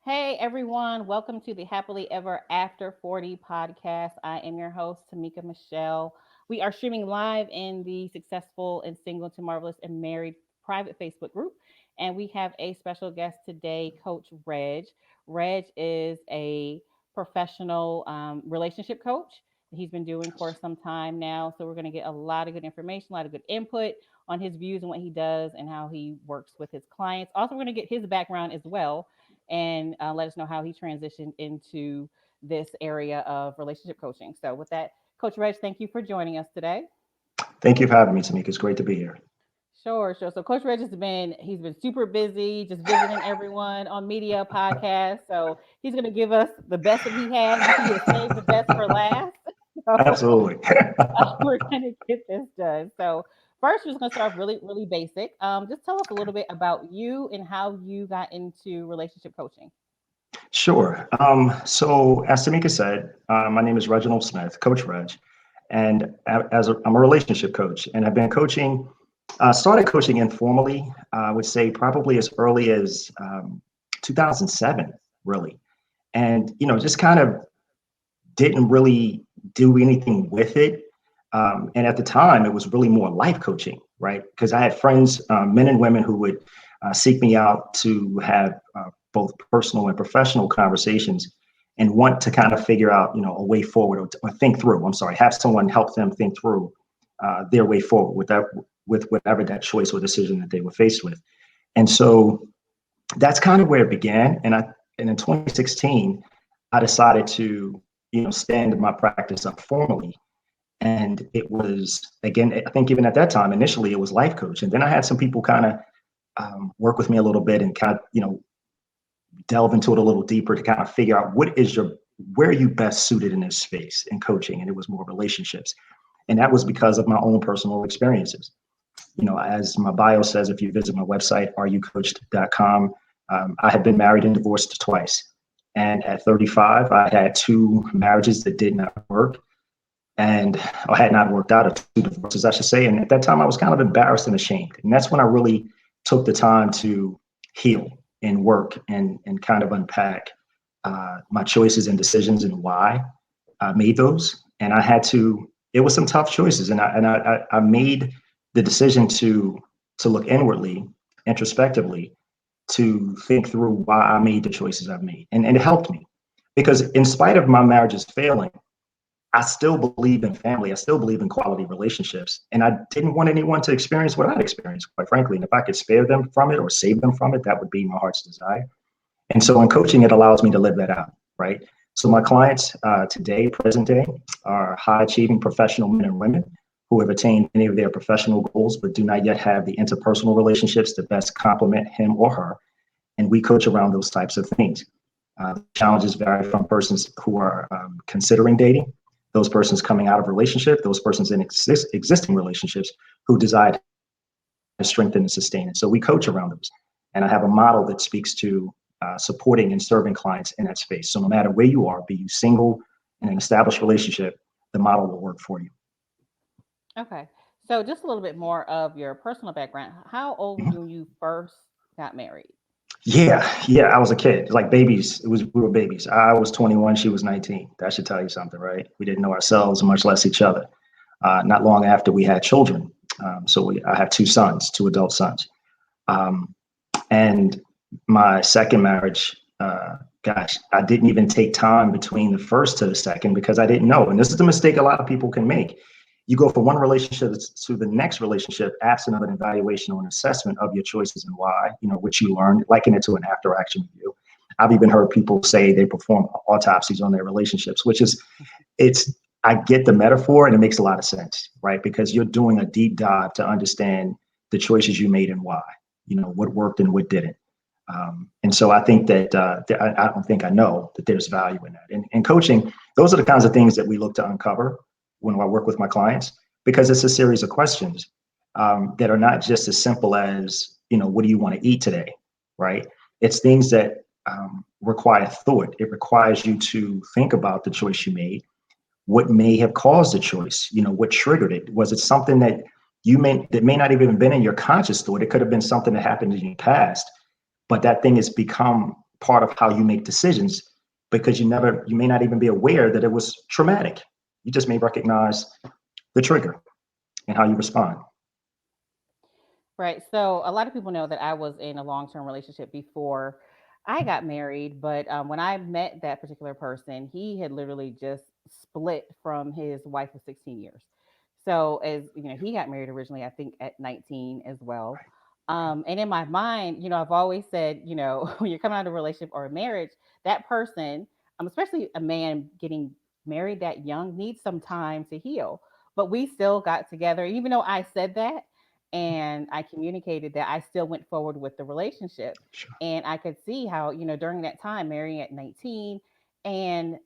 Hey everyone, welcome to the Happily Ever After 40 podcast. I am your host, Tamika Michelle. We are streaming live in the Successful and Single to Marvelous and Married private Facebook group. And we have a special guest today, Coach Reg. Reg is a professional relationship coach. He's been doing for some time now. So we're going to get a lot of good information, a lot of good input on his views and what he does and how he works with his clients. Also, we're going to get his background as well and let us know how he transitioned into this area of relationship coaching. So, with that, Coach Reg, thank you for joining us today. Thank you for having me, Tamika. It's great to be here. Sure, sure. So Coach Reg he's been super busy, just visiting everyone on media podcasts. So he's going to give us the best that he has. We can get save the best for last. So Absolutely. we're going to get this done. So first, we're just going to start off really, really basic. Just tell us a little bit about you and how you got into relationship coaching. Sure. So, as Tamika said, my name is Reginald Smith, Coach Reg, and I'm a relationship coach, and I've been coaching. Started coaching informally. I would say probably as early as 2007, really, and just kind of didn't really do anything with it. And at the time, it was really more life coaching, right? Because I had friends, men and women, who would seek me out to have both personal and professional conversations and want to kind of figure out, a way forward or think through. I'm sorry, have someone help them think through their way forward with whatever that choice or decision that they were faced with. And so that's kind of where it began. And in 2016, I decided to, stand my practice up formally. And it was, again, I think even at that time, initially it was life coach. And then I had some people kind of work with me a little bit and kind of, delve into it a little deeper to kind of figure out where are you best suited in this space in coaching. And it was more relationships. And that was because of my own personal experiences. As my bio says, if you visit my website, areyoucoached.com, I had been married and divorced twice. And at 35, I had two marriages that did not work and or had not worked out, or two divorces, I should say. And at that time, I was kind of embarrassed and ashamed. And that's when I really took the time to heal and work and kind of unpack my choices and decisions and why I made those. And it was some tough choices. And I made the decision to look inwardly, introspectively, to think through why I made the choices I've made. And it helped me because in spite of my marriages failing, I still believe in family. I still believe in quality relationships. And I didn't want anyone to experience what I'd experienced, quite frankly. And if I could spare them from it or save them from it, that would be my heart's desire. And so in coaching, it allows me to live that out, right? So my clients today, present day, are high achieving professional men and women who have attained many of their professional goals, but do not yet have the interpersonal relationships that best complement him or her. And we coach around those types of things. The challenges vary from persons who are considering dating, those persons coming out of relationship, those persons in existing relationships who desire to strengthen and sustain it. So we coach around those. And I have a model that speaks to supporting and serving clients in that space. So no matter where you are, be you single in an established relationship, the model will work for you. Okay. So just a little bit more of your personal background. How old were you Mhm. when you first got married? Yeah, I was a kid, like babies. We were babies. I was 21, she was 19. That should tell you something, right? We didn't know ourselves, much less each other. Not long after we had children. I have two sons, two adult sons. Um, and my second marriage, I didn't even take time between the first to the second because I didn't know. And this is the mistake a lot of people can make. You go from one relationship to the next relationship absent of an evaluation or an assessment of your choices and why, which you learned, liken it to an after action review. I've even heard people say they perform autopsies on their relationships, I get the metaphor and it makes a lot of sense, right? Because you're doing a deep dive to understand the choices you made and why, what worked and what didn't. And so I think that I don't think I know that there's value in that. In coaching, those are the kinds of things that we look to uncover when I work with my clients, because it's a series of questions that are not just as simple as, what do you want to eat today, right? It's things that require thought. It requires you to think about the choice you made, what may have caused the choice, what triggered it. Was it something that that may not even been in your conscious thought? It could have been something that happened in your past, but that thing has become part of how you make decisions, because you may not even be aware that it was traumatic. You just may recognize the trigger and how you respond. Right. So a lot of people know that I was in a long-term relationship before I got married, but when I met that particular person, he had literally just split from his wife of 16 years. So as you know, he got married originally, I think at 19 as well. And in my mind, I've always said, when you're coming out of a relationship or a marriage, that person, especially a man getting married that young, needs some time to heal. But we still got together, even though I said that and I communicated that, I still went forward with the relationship. Sure. And I could see how, during that time, marrying at 19, and,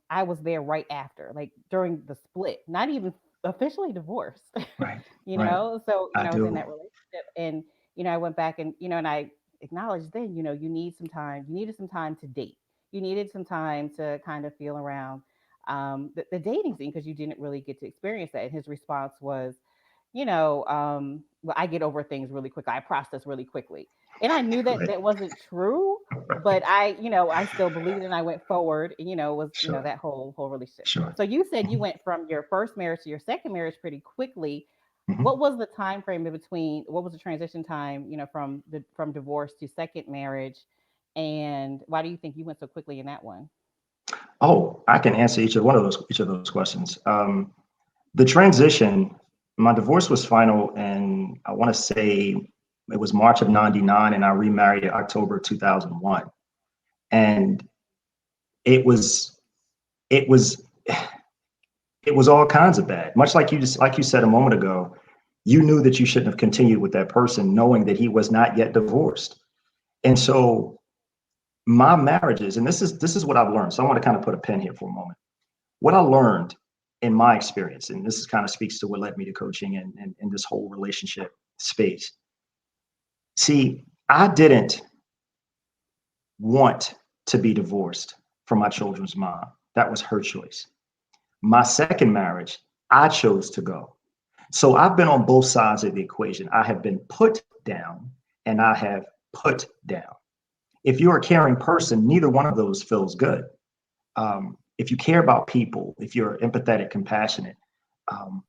I was there right after, like during the split, not even officially divorced, Right. Right. So, I I was in do. that relationship, and, I went back and, and I acknowledged then, you need some time, you needed some time to date. You needed some time to kind of feel around the dating scene, because you didn't really get to experience that. And his response was, well, I get over things really quick. I process really quickly. And I knew that Right. that wasn't true, but I still believed, and I went forward, and, was, Sure. that whole relationship. Sure. So you said you Mhm. went from your first marriage to your second marriage pretty quickly. Mhm. What was the time frame in between? What was the transition time, from divorce to second marriage? And why do you think you went so quickly in that one? Oh, I can answer each of those questions. The transition, my divorce was final, and I want to say it was March of '99, and I remarried in October 2001. And it was it was it was all kinds of bad. Much like you said a moment ago, you knew that you shouldn't have continued with that person, knowing that he was not yet divorced. And so my marriages, and this is what I've learned. So I want to kind of put a pin here for a moment. What I learned in my experience, and this is kind of speaks to what led me to coaching and this whole relationship space. See, I didn't want to be divorced from my children's mom. That was her choice. My second marriage, I chose to go. So I've been on both sides of the equation. I have been put down and I have put down. If you're a caring person, neither one of those feels good. If you care about people, if you're empathetic, compassionate, um,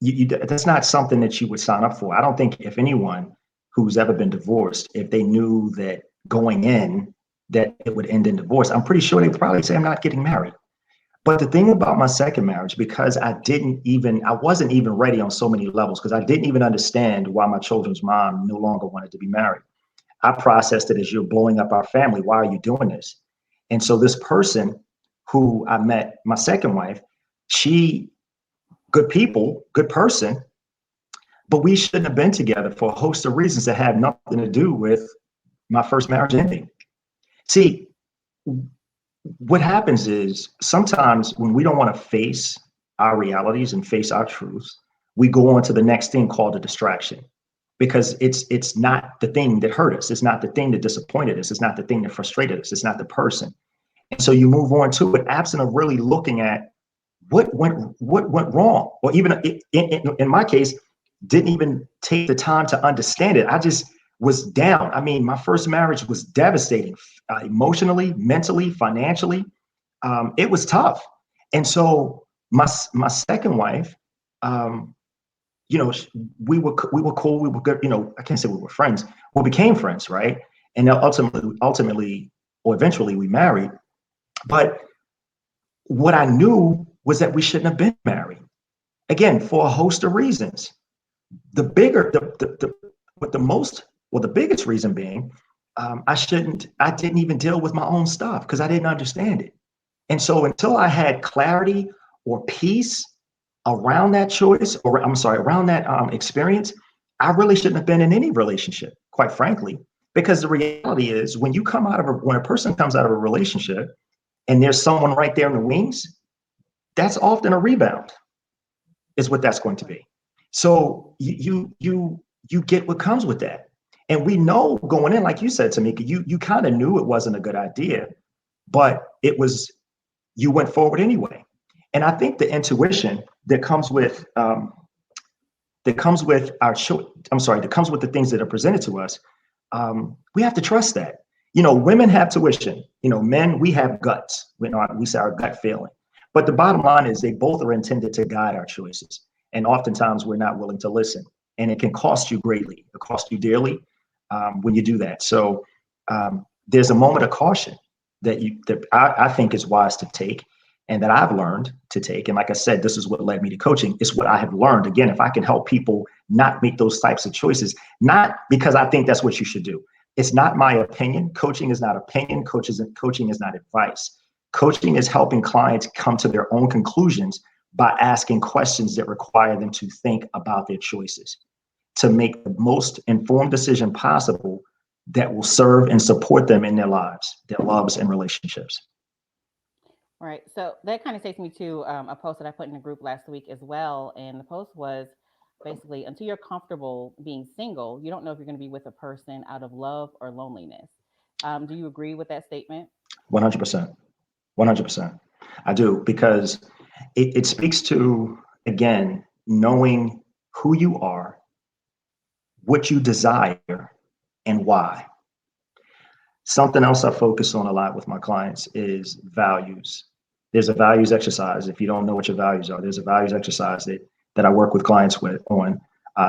that's not something that you would sign up for. I don't think if anyone who's ever been divorced, if they knew that going in that it would end in divorce, I'm pretty sure they'd probably say, I'm not getting married. But the thing about my second marriage, because I wasn't even ready on so many levels, because I didn't even understand why my children's mom no longer wanted to be married. I processed it as, you're blowing up our family. Why are you doing this? And so this person who I met, my second wife, she, good people, good person, but we shouldn't have been together for a host of reasons that had nothing to do with my first marriage ending. See, what happens is sometimes when we don't want to face our realities and face our truths, we go on to the next thing called a distraction, because it's not the thing that hurt us, it's not the thing that disappointed us, it's not the thing that frustrated us, it's not the person. And so you move on to it absent of really looking at what went wrong, or even in my case, didn't even take the time to understand it. I just was down. I mean, my first marriage was devastating, emotionally, mentally, financially. It was tough. And so my second wife, um, you know, we were cool. We were good. I can't say we were friends. We became friends, right? And then ultimately, or eventually, we married. But what I knew was that we shouldn't have been married. Again, for a host of reasons. The bigger, the with the most, well, the biggest reason being, I didn't even deal with my own stuff because I didn't understand it. And so until I had clarity or peace around that choice, or I'm sorry, around that experience, I really shouldn't have been in any relationship, quite frankly, because the reality is when a person comes out of a relationship and there's someone right there in the wings, that's often a rebound, is what that's going to be. So you get what comes with that. And we know going in, like you said, Tamika, you kind of knew it wasn't a good idea, but you went forward anyway. And I think the intuition that comes with our choice, I'm sorry, that comes with the things that are presented to us, we have to trust that. Women have tuition. Men, we have guts. We say our gut feeling. But the bottom line is they both are intended to guide our choices. And oftentimes we're not willing to listen. And it can cost you greatly. It costs you dearly when you do that. So there's a moment of caution that I think is wise to take and that I've learned to take. And like I said, this is what led me to coaching. It's what I have learned. Again, if I can help people not make those types of choices, not because I think that's what you should do. It's not my opinion. Coaching is not opinion. Coaching is not advice. Coaching is helping clients come to their own conclusions by asking questions that require them to think about their choices, to make the most informed decision possible that will serve and support them in their lives, their loves and relationships. Right. So that kind of takes me to a post that I put in a group last week as well. And the post was basically, until you're comfortable being single, you don't know if you're going to be with a person out of love or loneliness. Do you agree with that statement? 100%. 100%. I do, because it speaks to, again, knowing who you are, what you desire, and why. Something else I focus on a lot with my clients is values. There's a values exercise. If you don't know what your values are, there's a values exercise that I work with clients on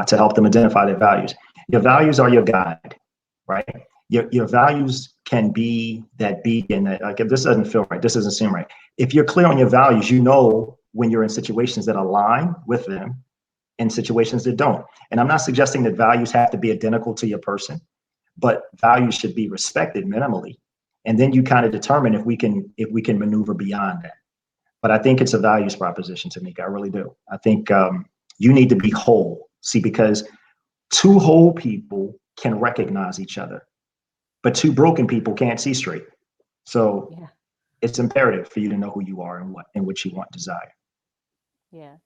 to help them identify their values. Your values are your guide, right? Your values can be that beacon that, like, if this doesn't feel right, this doesn't seem right. If you're clear on your values, when you're in situations that align with them and situations that don't. And I'm not suggesting that values have to be identical to your person, but values should be respected minimally. And then you kind of determine if we can maneuver beyond that. But I think it's a values proposition, Tamika. I really do. I think you need to be whole. See, because two whole people can recognize each other, but two broken people can't see straight. So Yeah. it's imperative for you to know who you are and what you want, desire. Yeah.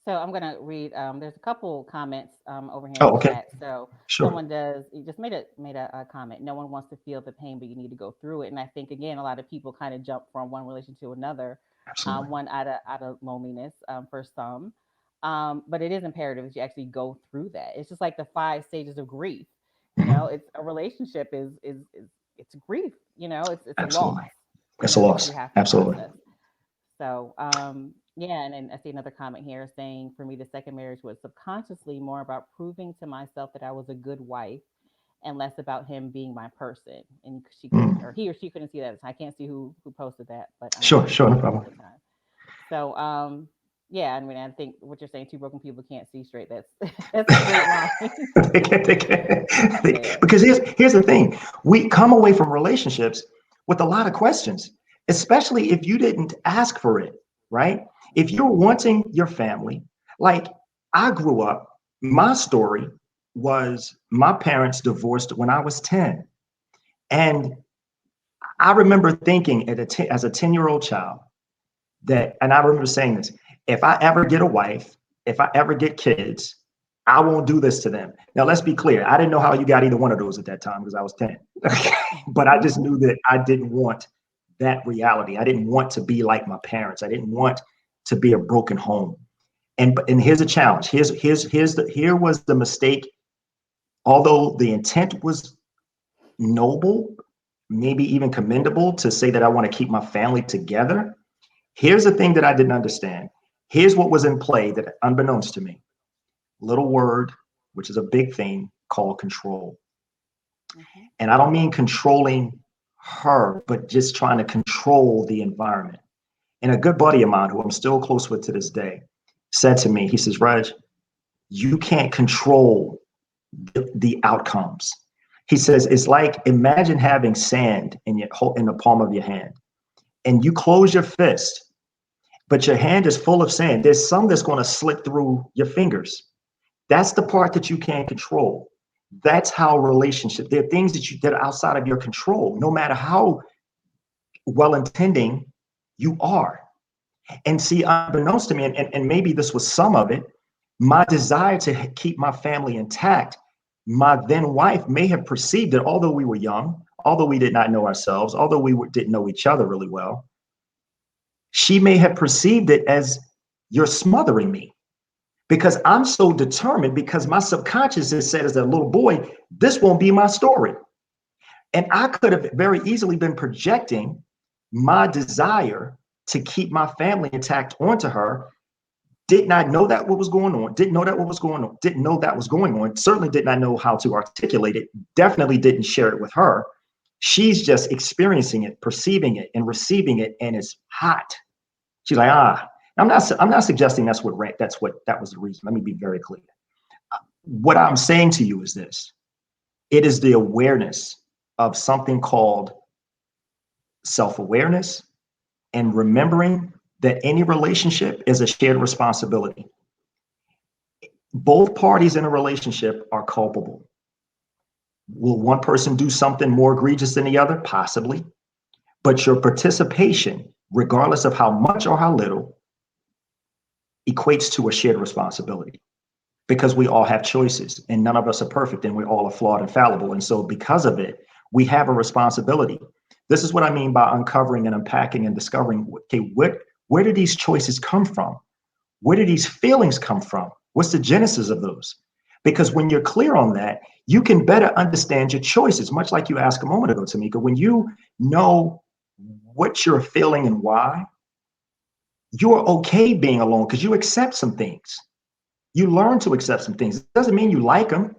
So I'm gonna read. There's a couple comments over here in Oh, the okay. chat. So Sure. someone does you just made a comment. No one wants to feel the pain, but you need to go through it. And I think again, a lot of people kind of jump from one relation to another. Absolutely. One out of loneliness for some, but it is imperative that you actually go through that. It's just like the 5 stages of grief. Hmm. It's a relationship is it's grief. It's a loss. Absolutely. It's a That you loss. have to Absolutely. process. So, yeah, and then I see another comment here saying, for me, the second marriage was subconsciously more about proving to myself that I was a good wife and less about him being my person. And she couldn't, or Mm. he or she couldn't see that at the time. I can't see who posted that, but Sure. she Sure. No couldn't see it problem. at the time. So, yeah, I mean, I think what you're saying, two broken people can't see straight. That's that's a great line. Yeah. Because here's the thing. We come away from relationships with a lot of questions, especially if you didn't ask for it, right? If you're wanting your family, like I grew up, my story was my parents divorced when I was 10. And I remember thinking as a 10-year-old child and I remember saying this, if I ever get a wife, if I ever get kids, I won't do this to them. Now, let's be clear. I didn't know how you got either one of those at that time because I was 10. But I just knew that I didn't want that reality. I didn't want to be like my parents. I didn't want to be a broken home. And here's a challenge. Here was the mistake. Although the intent was noble, maybe even commendable to say that I want to keep my family together. Here's the thing that I didn't understand. Here's what was in play that, unbeknownst to me, little word, which is a big thing, called control. Hmm. And I don't mean controlling her, but just trying to control the environment. And a good buddy of mine, who I'm still close with to this day, said to me, he says, Reg, you can't control the outcomes. He says, it's like, imagine having sand in the palm of your hand and you close your fist, but your hand is full of sand. There's some that's going to slip through your fingers. That's the part that you can't control. That's how relationship. There are things that are outside of your control, no matter how well intending you are. And see, unbeknownst to me, and maybe this was some of it, my desire to keep my family intact, my then wife may have perceived that although we were young, although we did not know ourselves, although didn't know each other really well, she may have perceived it as you're smothering me because I'm so determined, because my subconscious has said as a little boy, this won't be my story. And I could have very easily been projecting my desire to keep my family intact onto her. Did not know that what was going on, didn't know that what was going on, didn't know that was going on, certainly did not know how to articulate it, definitely didn't share it with her. She's just experiencing it, perceiving it, and receiving it, and it's hot. She's like, I'm not suggesting that was the reason. Let me be very clear. What I'm saying to you is this: it is the awareness of something called self-awareness and remembering that any relationship is a shared responsibility. Both parties in a relationship are culpable. Will one person do something more egregious than the other? Possibly. But your participation, regardless of how much or how little, equates to a shared responsibility, because we all have choices and none of us are perfect and we all are flawed and fallible. And so because of it, we have a responsibility. This is what I mean by uncovering and unpacking and discovering, okay, where do these choices come from? Where do these feelings come from? What's the genesis of those? Because when you're clear on that, you can better understand your choices, much like you asked a moment ago, Tamika. When you know what you're feeling and why, you're okay being alone because you accept some things. You learn to accept some things. It doesn't mean you like them.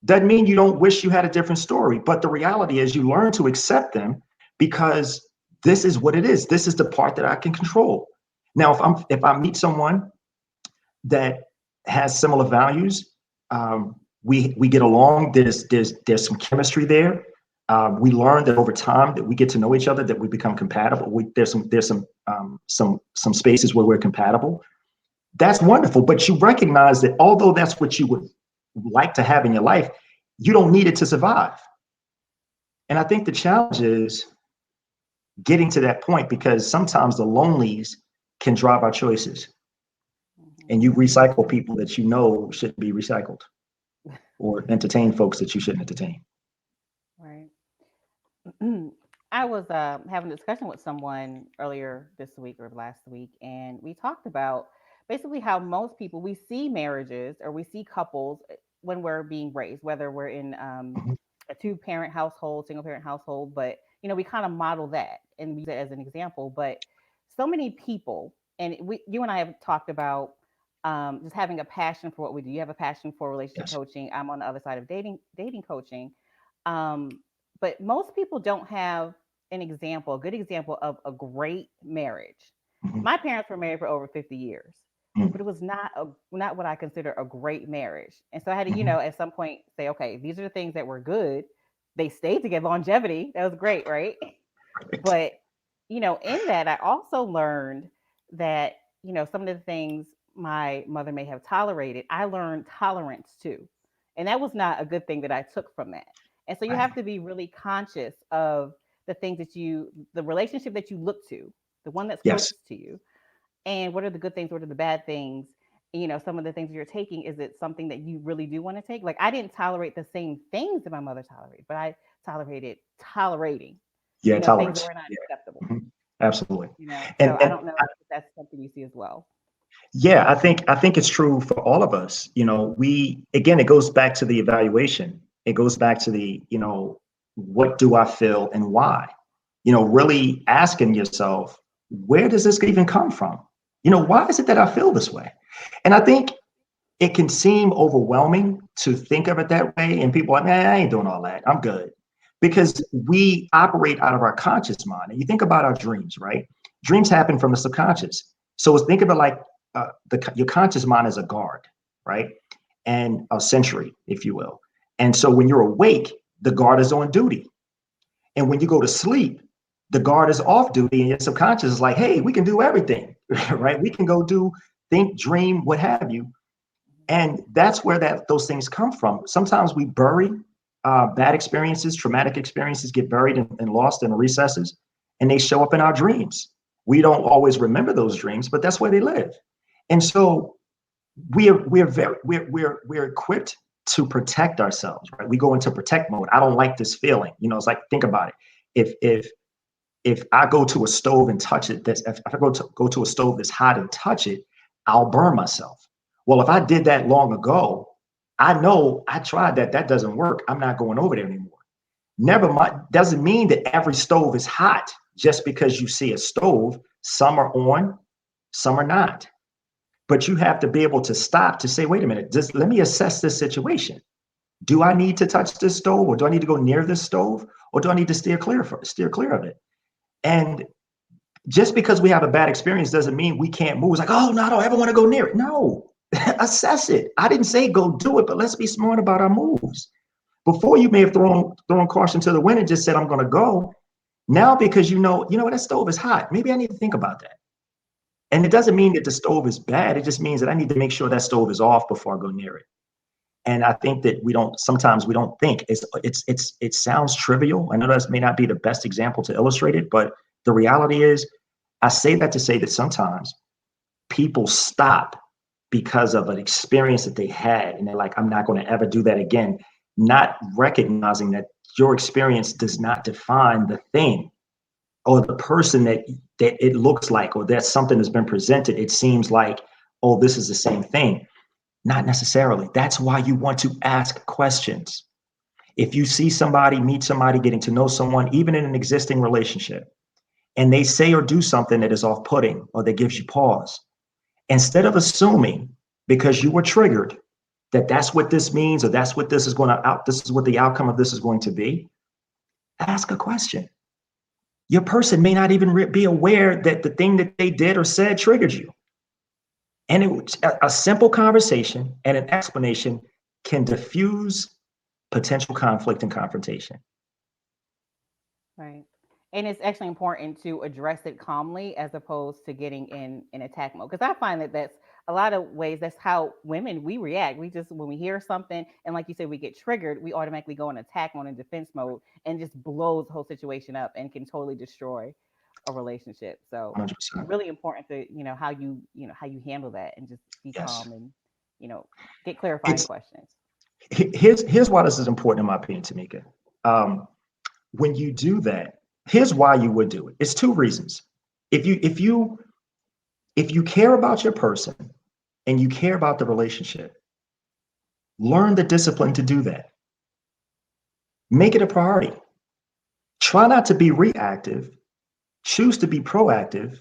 Doesn't mean you don't wish you had a different story. But the reality is you learn to accept them because this is what it is. This is the part that I can control. Now, if I meet someone that has similar values, we get along. There's some chemistry there. We learn that over time that we get to know each other, that we become compatible. There's some spaces where we're compatible. That's wonderful. But you recognize that although that's what you would like to have in your life, you don't need it to survive. And I think the challenge is getting to that point, because sometimes the lonelies can drive our choices. And you recycle people that you know shouldn't be recycled, or entertain folks that you shouldn't entertain. Right. I was having a discussion with someone earlier this week or last week, and we talked about basically how most people, we see marriages or we see couples when we're being raised, whether we're in Mhm. a two-parent household, single-parent household, but we kind of model that and we use it as an example. But so many people, and you and I have talked about just having a passion for what we do. You have a passion for relationship Yes. coaching. I'm on the other side of dating coaching. Um, but most people don't have a good example of a great marriage. Mhm. My parents were married for over 50 years, Mhm. but it was not what I consider a great marriage. And so I had to, Mhm. at some point say, okay, these are the things that were good. They stayed together, longevity. That was great, right? Right. But, in that I also learned that, some of the things my mother may have tolerated, I learned tolerance too. And that was not a good thing that I took from that. And so you Right. have to be really conscious of the things the relationship that you look to, the one that's Yes. closest to you, and what are the good things, what are the bad things. Some of the things you're taking, is it something that you really do want to take? Like, I didn't tolerate the same things that my mother tolerated, but I tolerated tolerating, Yeah. things that Tolerance. were not Yeah. acceptable. Mhm. Absolutely. So I And don't know if that's something you see as well. yeah, I think it's true for all of us. We, again, it goes back to the evaluation. It goes back to what do I feel and why? Really asking yourself, where does this even come from? Why is it that I feel this way? And I think it can seem overwhelming to think of it that way. And people are like, man, I ain't doing all that. I'm good. Because we operate out of our conscious mind. And you think about our dreams, right? Dreams happen from the subconscious. So think of it like your conscious mind is a guard, right? And a sentry, if you will. And so when you're awake, the guard is on duty. And when you go to sleep, the guard is off duty, and your subconscious is like, hey, we can do everything, right? We can go do, think, dream, what have you. And that's where those things come from. Sometimes we bury bad experiences, traumatic experiences get buried and lost in the recesses, and they show up in our dreams. We don't always remember those dreams, but that's where they live. And so we're equipped to protect ourselves, right? We go into protect mode. I don't like this feeling. It's like, think about it. If I go to a stove and touch it, if I go to a stove that's hot and touch it, I'll burn myself. Well, if I did that long ago, I know I tried that. That doesn't work. I'm not going over there anymore. Never mind, doesn't mean that every stove is hot just because you see a stove. Some are on, some are not. But you have to be able to stop to say, wait a minute, just let me assess this situation. Do I need to touch this stove, or do I need to go near this stove, or do I need to steer clear of it? And just because we have a bad experience doesn't mean we can't move. It's like, oh no, I don't ever want to go near it. No, assess it. I didn't say go do it, but let's be smart about our moves. Before you may have thrown caution to the wind and just said, I'm gonna go. Now, because you know that stove is hot. Maybe I need to think about that. And it doesn't mean that the stove is bad. It just means that I need to make sure that stove is off before I go near it. And I think that sometimes we don't think it sounds trivial. I know that may not be the best example to illustrate it, but the reality is, I say that to say that sometimes people stop because of an experience that they had, and they're like, I'm not going to ever do that again, not recognizing that your experience does not define the thing or the person that it looks like, or that something has been presented. It seems like, oh, this is the same thing. Not necessarily. That's why you want to ask questions. If you see somebody, meet somebody, getting to know someone, even in an existing relationship, and they say or do something that is off-putting or that gives you pause, instead of assuming because you were triggered that that's what this means, or that's what this is going to out, this is what the outcome of this is going to be, ask a question. Your person may not even be aware that the thing that they did or said triggered you. And a simple conversation and an explanation can diffuse potential conflict and confrontation. Right. And it's actually important to address it calmly as opposed to getting in attack mode. Because I find that that's a lot of ways that's how women we react. We just when we hear something and like you said, we get triggered, we automatically go in attack mode and defense mode and just blows the whole situation up and can totally destroy a relationship. So 100%. really important to how how you handle that and just be Yes. calm and you know get clarifying It's questions. here's why this is important in my opinion, Tamika. Um, when you do that, here's why you would do it. It's two reasons. If you care about your person and you care about the relationship, learn the discipline to do that. Make it a priority. Try not to be reactive. Choose to be proactive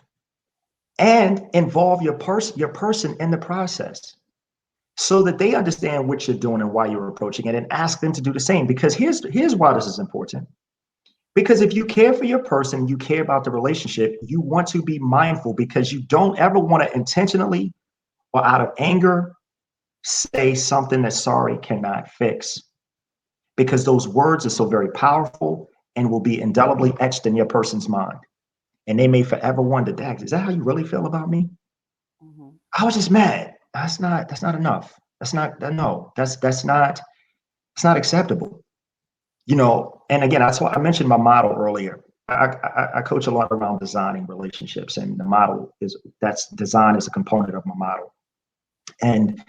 and involve your person in the process so that they understand what you're doing and why you're approaching it, and ask them to do the same. Because here's why this is important. Because if you care for your person, you care about the relationship, you want to be mindful, because you don't ever want to intentionally or out of anger say something that sorry cannot fix. Because those words are so very powerful and will be indelibly etched in your person's mind. And they may forever wonder, Dax, is that how you really feel about me? Hmm. I was just mad. That's not enough. That's not no. That's not acceptable. And again, that's why I mentioned my model earlier. I coach a lot around designing relationships, and the model that's design is a component of my model. And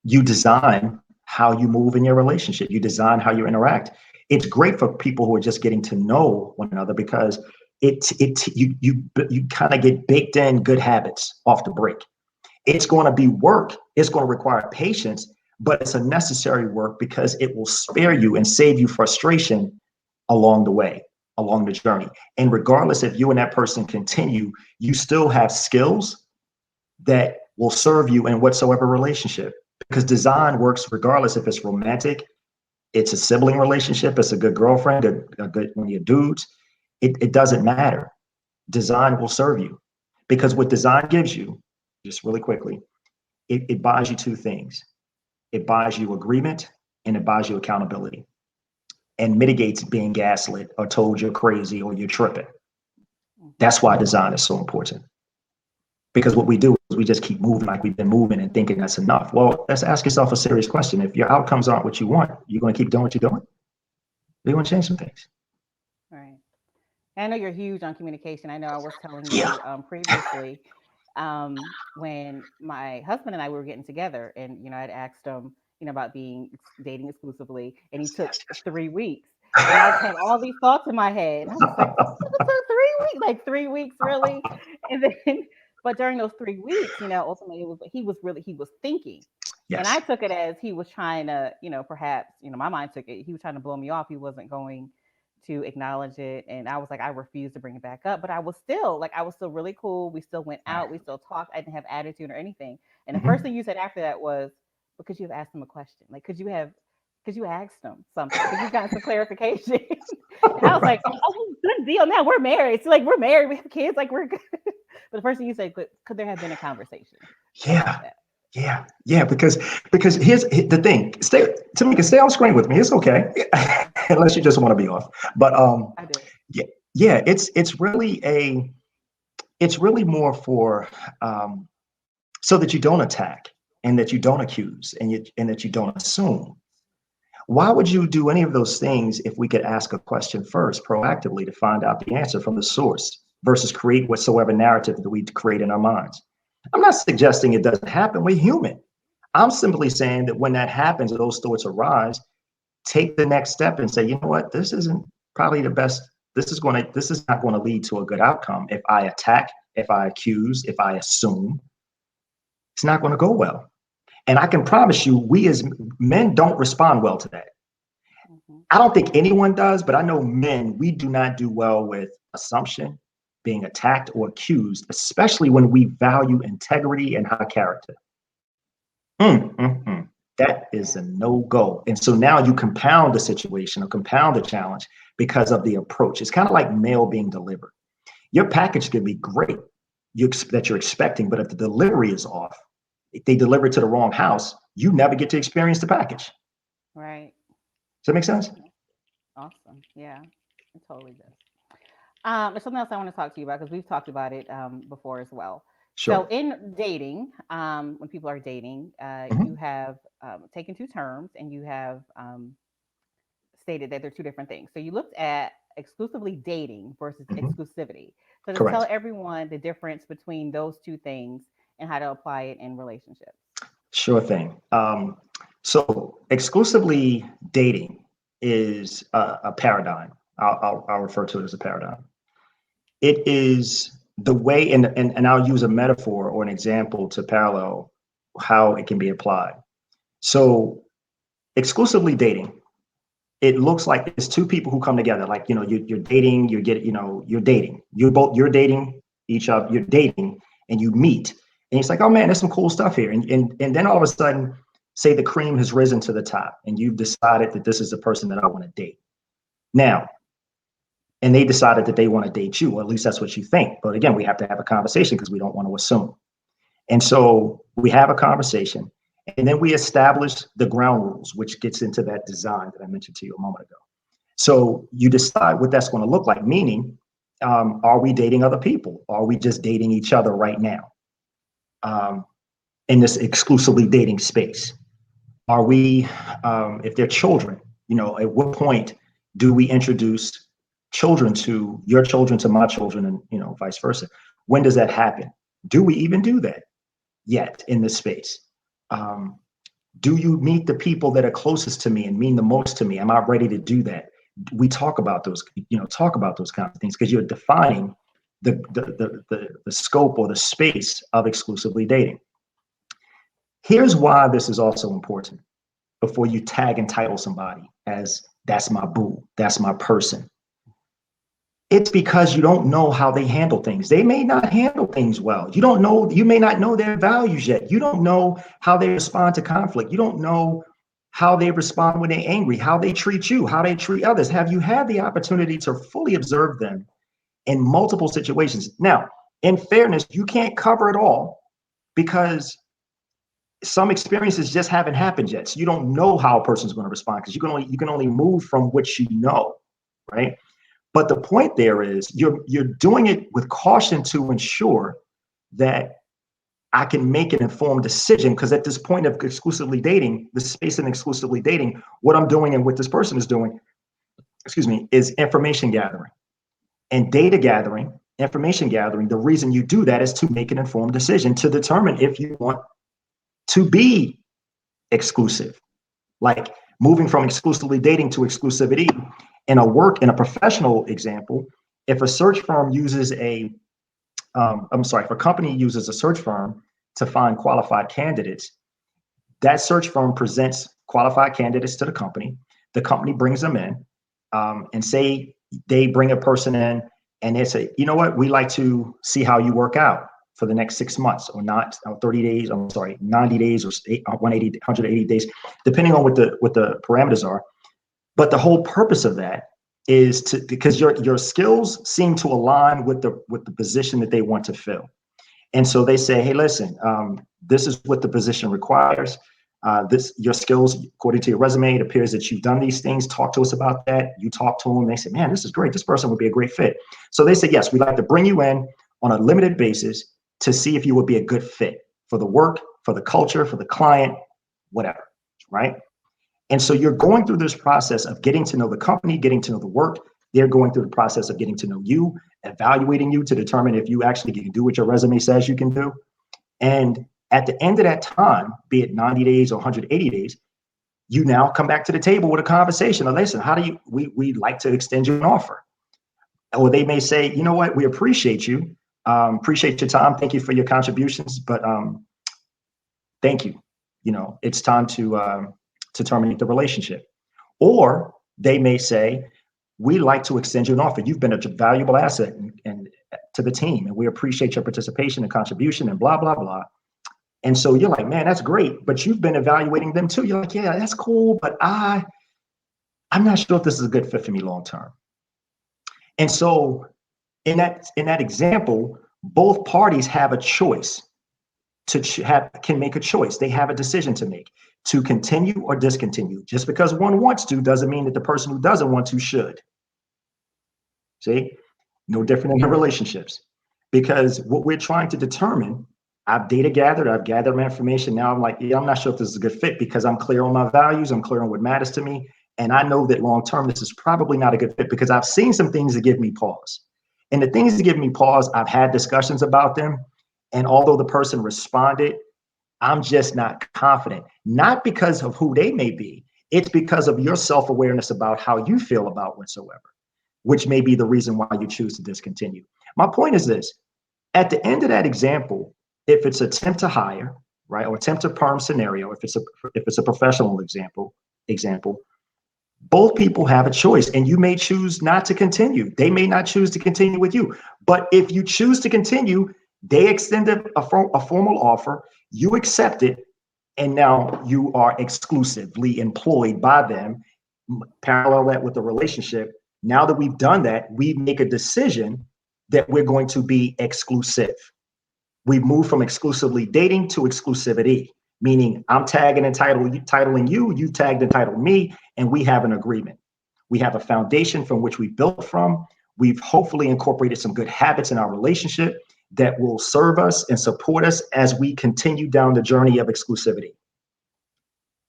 you design how you move in your relationship. You design how you interact. It's great for people who are just getting to know one another, because you kind of get baked in good habits off the break. It's going to be work. It's going to require patience, but it's a necessary work because it will spare you and save you frustration along the way, along the journey. And regardless if you and that person continue, you still have skills that will serve you in whatsoever relationship, because design works regardless if it's romantic, it's a sibling relationship, it's a good girlfriend, a good when you're dudes, it doesn't matter. Design will serve you, because what design gives you, just really quickly, it buys you two things. It buys you agreement, and it buys you accountability, and mitigates being gaslit or told you're crazy or you're tripping. Hmm. That's why design is so important. Because what we do is we just keep moving like we've been moving and thinking that's enough. Well, let's ask yourself a serious question. If your outcomes aren't what you want, you're going to keep doing what you're doing? Or you want to change some things? Right. I know you're huge on communication. I know I was telling Yeah. you previously when my husband and I were getting together, and I'd asked him, about dating exclusively, and he Yes, took yes, 3 weeks, and I had all these thoughts in my head, and I was like, "This nigga took 3 weeks, like 3 weeks, really?" And then, but during those 3 weeks, ultimately he was thinking, and I yes. took it as he was trying to, perhaps, my mind took it, he was trying to blow me off. He wasn't going. to acknowledge it. And I was like, I refused to bring it back up, but I was still really cool. We still went Right. out, we still talked. I didn't have attitude or anything. And the first Mhm. thing you said after that was, because you have asked him a question. Like, could you ask him something? Could you gotten some clarification? And I was like, Right. oh, good deal. Now we're married. So like we're married, we have kids, like we're good. But the first thing you said, could there have been a conversation about Yeah. that? Yeah, because the thing. Stay Tamika, stay on screen with me. It's okay, Okay. unless you just want to be off. But I do. yeah, yeah. It's really more for um, so that you don't attack and that you don't accuse and that you don't assume. Why would you do any of those things if we could ask a question first proactively to find out the answer from the source versus create whatsoever narrative that we create in our minds? I'm not suggesting it doesn't happen. We're human. I'm simply saying that when that happens or those thoughts arise, take the next step and say, you know what, this isn't probably the best. This is not going to lead to a good outcome. If I attack, if I accuse, if I assume, it's not going to go well. And I can promise you, we as men don't respond well to that. Hmm. I don't think anyone does, but I know men, we do not do well with assumption, being attacked or accused, especially when we value integrity and high character. That is Yeah. a no go. And so now you compound the situation or compound the challenge because of the approach. It's kind of like mail being delivered. Your package can be great that you're expecting, but if the delivery is off, if they deliver it to the wrong house, you never get to experience the package. Does Right. that make sense? Awesome. Yeah, it totally does. There's something else I want to talk to you about because we've talked about it before as well. So, Sure. in dating, when people are dating, you Mhm. have taken two terms and you have stated that they're two different things. So, you looked at exclusively dating versus Mhm. exclusivity. So, just tell Correct. everyone the difference between those two things and how to apply it in relationships. Sure thing. So exclusively dating is a paradigm. I'll refer to it as a paradigm. It is the way, and I'll use a metaphor or an example to parallel how it can be applied. So exclusively dating, it looks like it's two people who come together. Like, you're dating, you're dating. You're dating each other, you're dating, and you meet. And it's like, oh man, there's some cool stuff here. And then all of a sudden, say the cream has risen to the top, and you've decided that this is the person that I want to date. Now, and they decided that they want to date you, or at least that's what you think. But again, we have to have a conversation because we don't want to assume. And so we have a conversation, and then we establish the ground rules, which gets into that design that I mentioned to you a moment ago. So you decide what that's going to look like, meaning, are we dating other people? Are we just dating each other right now um, in this exclusively dating space? Are we, if they're children, at what point do we introduce children to your children to my children and, vice versa? When does that happen? Do we even do that yet in this space? Um, do you meet the people that are closest to me and mean the most to me? Am I ready to do that? We talk about those kinds of things because you're defining the scope or the space of exclusively dating. Here's why this is also important before you tag and title somebody as that's my boo, that's my person. It's because you don't know how they handle things. They may not handle things well. You may not know their values yet. You don't know how they respond to conflict. You don't know how they respond when they're angry, how they treat you, how they treat others. Have you had the opportunity to fully observe them in multiple situations? Now, in fairness, you can't cover it all because some experiences just haven't happened yet. So you don't know how a person's going to respond because you can only move from what you know, right? But the point there is you're doing it with caution to ensure that I can make an informed decision because at this point of exclusively dating, the space in exclusively dating, what I'm doing and what this person is doing, excuse me, is information gathering and data gathering, information gathering. The reason you do that is to make an informed decision to determine if you want to be exclusive, like moving from exclusively dating to exclusivity. In a professional example, if a search firm uses if a company uses a search firm to find qualified candidates, that search firm presents qualified candidates to the company. The company brings them in. and say they bring a person in and they say, you know what, we like to see how you work out for the next 6 months or not, or 30 days, I'm sorry, 90 days or 180, 180 days, depending on what the parameters are. But the whole purpose of that is because your skills seem to align with the position that they want to fill. And so they say, hey, listen, this is what the position requires. Your skills, according to your resume, it appears that you've done these things. Talk to us about that. You talk to them. They say, man, this is great. This person would be a great fit. So they say, yes, we'd like to bring you in on a limited basis to see if you would be a good fit for the work, for the culture, for the client, whatever, right? And so you're going through this process of getting to know the company, getting to know the work. They're going through the process of getting to know you, evaluating you to determine if you actually can do what your resume says you can do. And at the end of that time, be it 90 days or 180 days, you now come back to the table with a conversation. Listen, how do we'd like to extend you an offer. Or they may say, you know what, we appreciate you. Appreciate your time. Thank you for your contributions, but thank you. It's time to terminate the relationship. Or they may say, we like to extend you an offer. You've been a valuable asset and to the team, and we appreciate your participation and contribution and blah, blah, blah. And so you're like, man, that's great, but you've been evaluating them too. You're like, yeah, that's cool, but I'm not sure if this is a good fit for me long term. And so in that example, both parties have a choice can make a choice. They have a decision to make to continue or discontinue. Just because one wants to doesn't mean that the person who doesn't want to should. See, no different in the relationships, because what we're trying to determine, I've gathered my information. Now I'm like, yeah, I'm not sure if this is a good fit because I'm clear on my values. I'm clear on what matters to me. And I know that long term, this is probably not a good fit because I've seen some things that give me pause. And the things that give me pause, I've had discussions about them. And although the person responded, I'm just not confident, not because of who they may be. It's because of your self-awareness about how you feel about whatsoever, which may be the reason why you choose to discontinue. My point is this: at the end of that example, if it's attempt to hire, right, or attempt to perm scenario, if it's a professional example, both people have a choice, and you may choose not to continue. They may not choose to continue with you, but if you choose to continue, they extended a formal offer, you accept it, and now you are exclusively employed by them. Parallel that with the relationship. Now that we've done that, we make a decision that we're going to be exclusive. We've moved from exclusively dating to exclusivity, meaning I'm tagging and titling you, you tagged and titled me, and we have an agreement. We have a foundation from which we built from. We've hopefully incorporated some good habits in our relationship that will serve us and support us as we continue down the journey of exclusivity.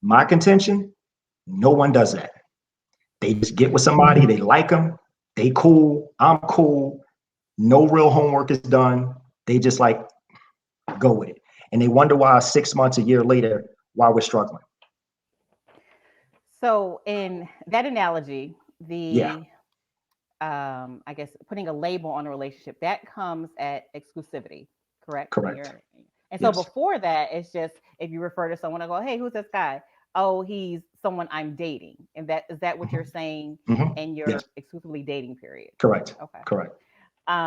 My contention, no one does that. They just get with somebody, they like them, they cool, I'm cool, no real homework is done. They just like go with it. And they wonder why 6 months, a year later, why we're struggling. So in that analogy, Yeah, I guess putting a label on a relationship that comes at exclusivity, correct? correct. And so Yes. before that, it's just if you refer to someone, I go, hey, who's this guy? Oh, he's someone I'm dating. And that is that what you're saying in Yes, your exclusively dating period? correct. Okay. Correct.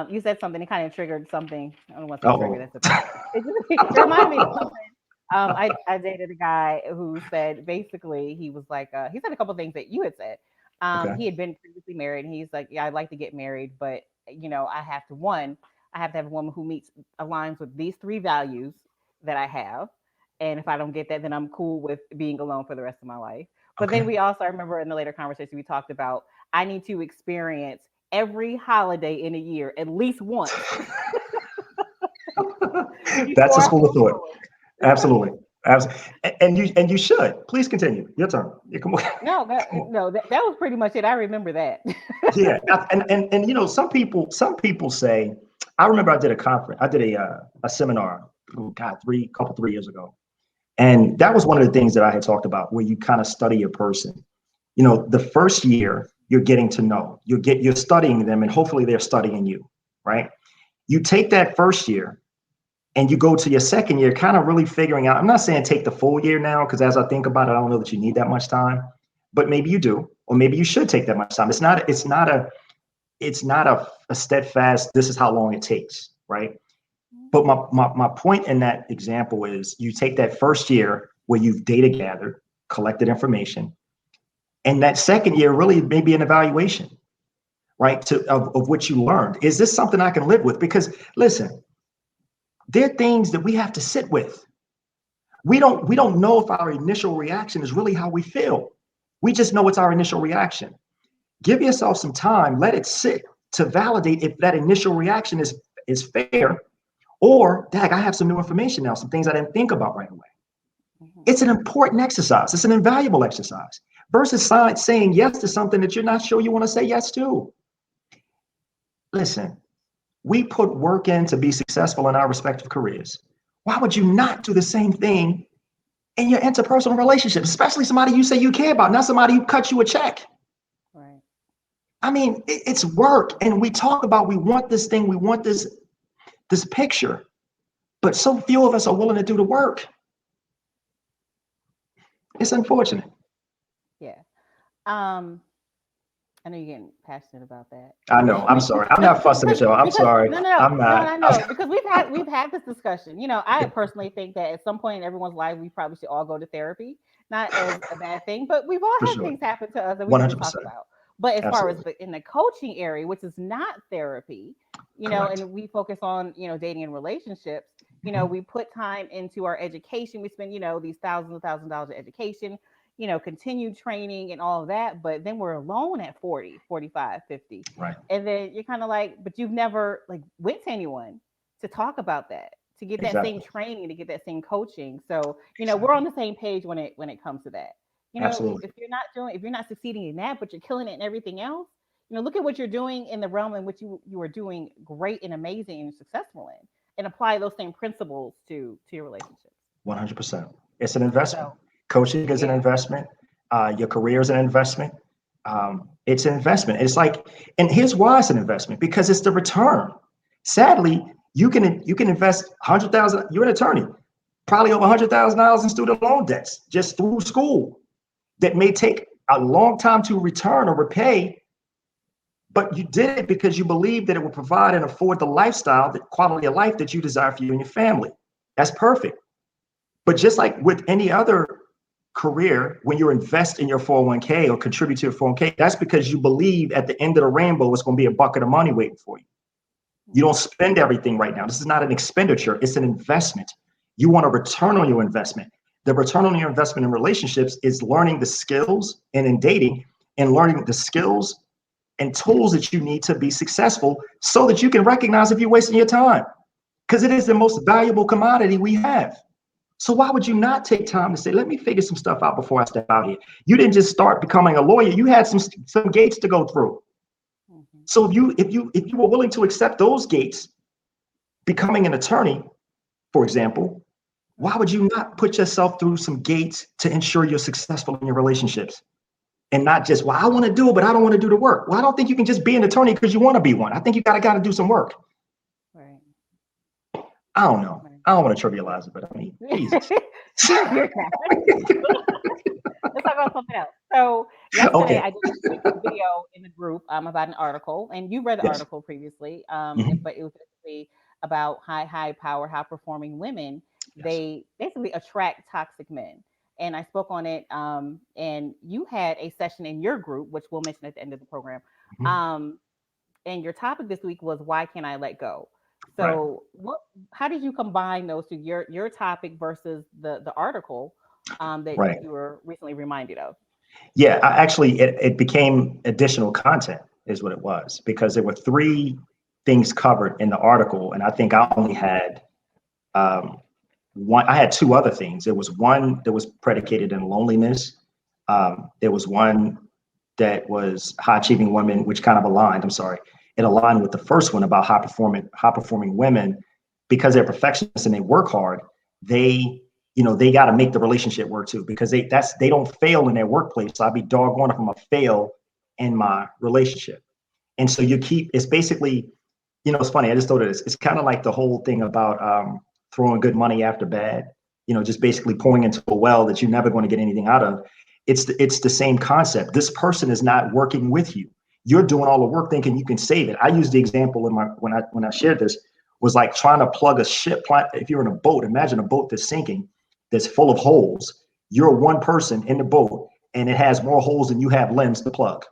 You said something, it kind of triggered something. I don't want to say trigger, Uh-oh. that's a bad word. It reminded me of something. I dated a guy who said basically he was like, he said a couple of things that you had said. Okay. He had been previously married, and he's like, yeah, I'd like to get married, but I have to have a woman who aligns with these three values that I have. And if I don't get that, then I'm cool with being alone for the rest of my life. But then Okay. we also, I remember in the later conversation, we talked about I need to experience every holiday in a year at least once That's a before I school of move thought. forward. Absolutely. And you should. Please continue. Your turn. Yeah, come on. No, Come on. that was pretty much it. I remember that. Yeah. And some people say, I remember I did a conference, I did a seminar, oh God, 3 years ago. And that was one of the things that I had talked about, where you kind of study your person. The first year you're getting to know, you're studying them, and hopefully they're studying you, right? You take that first year and you go to your second year, kind of really figuring out. I'm not saying take the full year now, because as I think about it, I don't know that you need that much time. but maybe you do, or maybe you should take that much time. It's not a steadfast, this is how long it takes, right? But my point in that example is you take that first year where you've data gathered, collected information, and that second year really may be an evaluation, right? Of what you learned. Is this something I can live with? Because listen, there are things that we have to sit with. We don't know if our initial reaction is really how we feel. We just know it's our initial reaction. Give yourself some time, let it sit to validate if that initial reaction is fair, or dag, I have some new information now, some things I didn't think about right away. It's an important exercise. It's an invaluable exercise versus science saying yes to something that you're not sure you want to say yes to. Listen, we put work in to be successful in our respective careers. Why would you not do the same thing in your interpersonal relationships, especially somebody you say you care about, not somebody who cut you a check? Right. I mean, it's work. And we talk about, we want this thing, we want this picture, but so few of us are willing to do the work. It's unfortunate. Yeah. I know you're getting passionate about that. I know. I'm sorry. I'm not fussing at y'all. I'm Because sorry. no, I'm not. I know because we've had this discussion. I personally think that at some point in everyone's life, we probably should all go to therapy. Not as a bad thing, but we've all For had sure. things happen to us that we need to talk 100%. about. But as far as Absolutely. in the coaching area, which is not therapy, Correct. and we focus on dating and relationships. Mhm. We put time into our education. We spend these thousands and thousands of dollars of education, continued training and all of that. But then we're alone at 40, 45, 50. Right. And then you're kind of like, but you've never like went to anyone to talk about that, to get that same Exactly. training, to get that same coaching. So, we're Exactly. on the same page when it comes to that. Absolutely. If you're not succeeding in that, but you're killing it in everything else, look at what you're doing in the realm in which you are doing great and amazing and successful in, and apply those same principles to your relationships. 100%. It's an investment. So, Coaching is an yeah. investment. Your career is an investment. It's an investment. It's like, and here's why it's an investment, because it's the return. Sadly, you can invest 100,000. You're an attorney, probably over $100,000 in student loan debts just through school that may take a long time to return or repay, but you did it because you believe that it will provide and afford the lifestyle, the quality of life that you desire for you and your family. That's perfect. But just like with any other career, when you invest in your 401k or contribute to your 401k, that's because you believe at the end of the rainbow, it's going to be a bucket of money waiting for you. You don't Mhm. spend everything right now. This is not an expenditure, it's an investment. You want a return on your investment. The return on your investment in relationships is learning the skills and in dating and learning the skills and tools that you need to be successful so that you can recognize if you're wasting your time. Because it is the most valuable commodity we have. So why would you not take time to say, let me figure some stuff out before I step out here? You didn't just start becoming a lawyer. You had some gates to go through. Mhm. So if you were willing to accept those gates, becoming an attorney, for example, why Right. would you not put yourself through some gates to ensure you're successful in your relationships? And not just, well, I want to do it, but I don't want to do the work. Well, I don't think you can just be an attorney because you want to be one. I think you gotta do some work. Right. I don't know. Right. I don't want to trivialize it, but I mean, Jesus. You're Let's talk about something else. So yesterday Okay. I did a video in the group about an article, and you read the Yes. article previously. Mhm. But it was basically about high power, high performing women. Yes. They basically attract toxic men. And I spoke on it. And you had a session in your group, which we'll mention at the end of the program. Mhm. Um, and your topic this week was why can't I let go? Right. So how did you combine those two, your topic versus the article that Right. you were recently reminded of? Yeah. Actually, it became additional content, is what it was, because there were three things covered in the article, and I think I only had um, one. I had two other things. There was one that was predicated in loneliness. There was one that was high achieving women, which kind of aligned. I'm sorry, it aligned with the first one about high performing women, because they're perfectionists and they work hard. They got to make the relationship work too, because they don't fail in their workplace. So I'd be doggone if I'm gonna fail in my relationship. And so it's basically, it's funny. I just thought of this. It's kind of like the whole thing about throwing good money after bad. Just basically pouring into a well that you're never going to get anything out of. It's the same concept. This person is not working with you. You're doing all the work thinking you can save it. I used the example in my when I shared this was like trying to plug a ship. If you're in a boat, imagine a boat that's sinking, that's full of holes. You're one person in the boat, and it has more holes than you have limbs to plug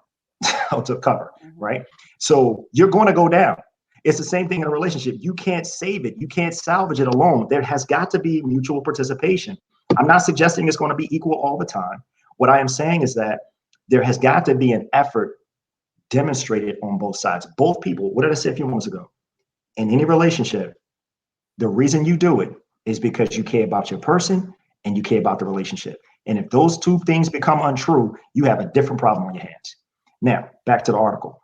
to cover, right? So you're going to go down. It's the same thing in a relationship. You can't save it. You can't salvage it alone. There has got to be mutual participation. I'm not suggesting it's going to be equal all the time. What I am saying is that there has got to be an effort demonstrated on both sides. Both people, what did I say a few moments ago? In any relationship, the reason you do it is because you care about your person and you care about the relationship. And if those two things become untrue, you have a different problem on your hands. Now, back to the article.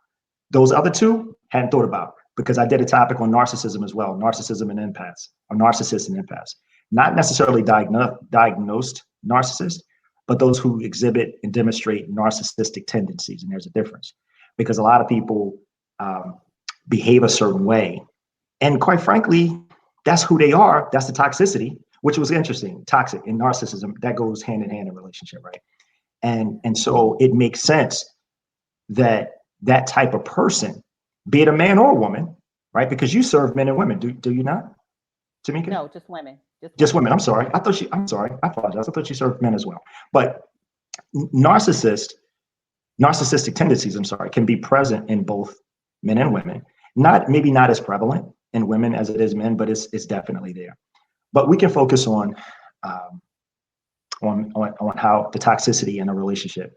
Those other two, hadn't thought about, because I did a topic on narcissism as well, narcissism and empaths, or narcissists and empaths. Not necessarily diagnosed narcissists, but those who exhibit and demonstrate narcissistic tendencies. And there's a difference, because a lot of people behave a certain way. And quite frankly, that's who they are. That's the toxicity, which was interesting. Toxic and narcissism, that goes hand in hand in relationship, right? And so it makes sense that that type of person, be it a man or a woman, right? Because you serve men and women, do you not, Tamika? No, just women. Just women. I'm sorry. I'm sorry. I apologize. I thought you served men as well. But narcissistic tendencies, I'm sorry, can be present in both men and women. Maybe not as prevalent in women as it is men, but it's definitely there. But we can focus on how the toxicity in a relationship.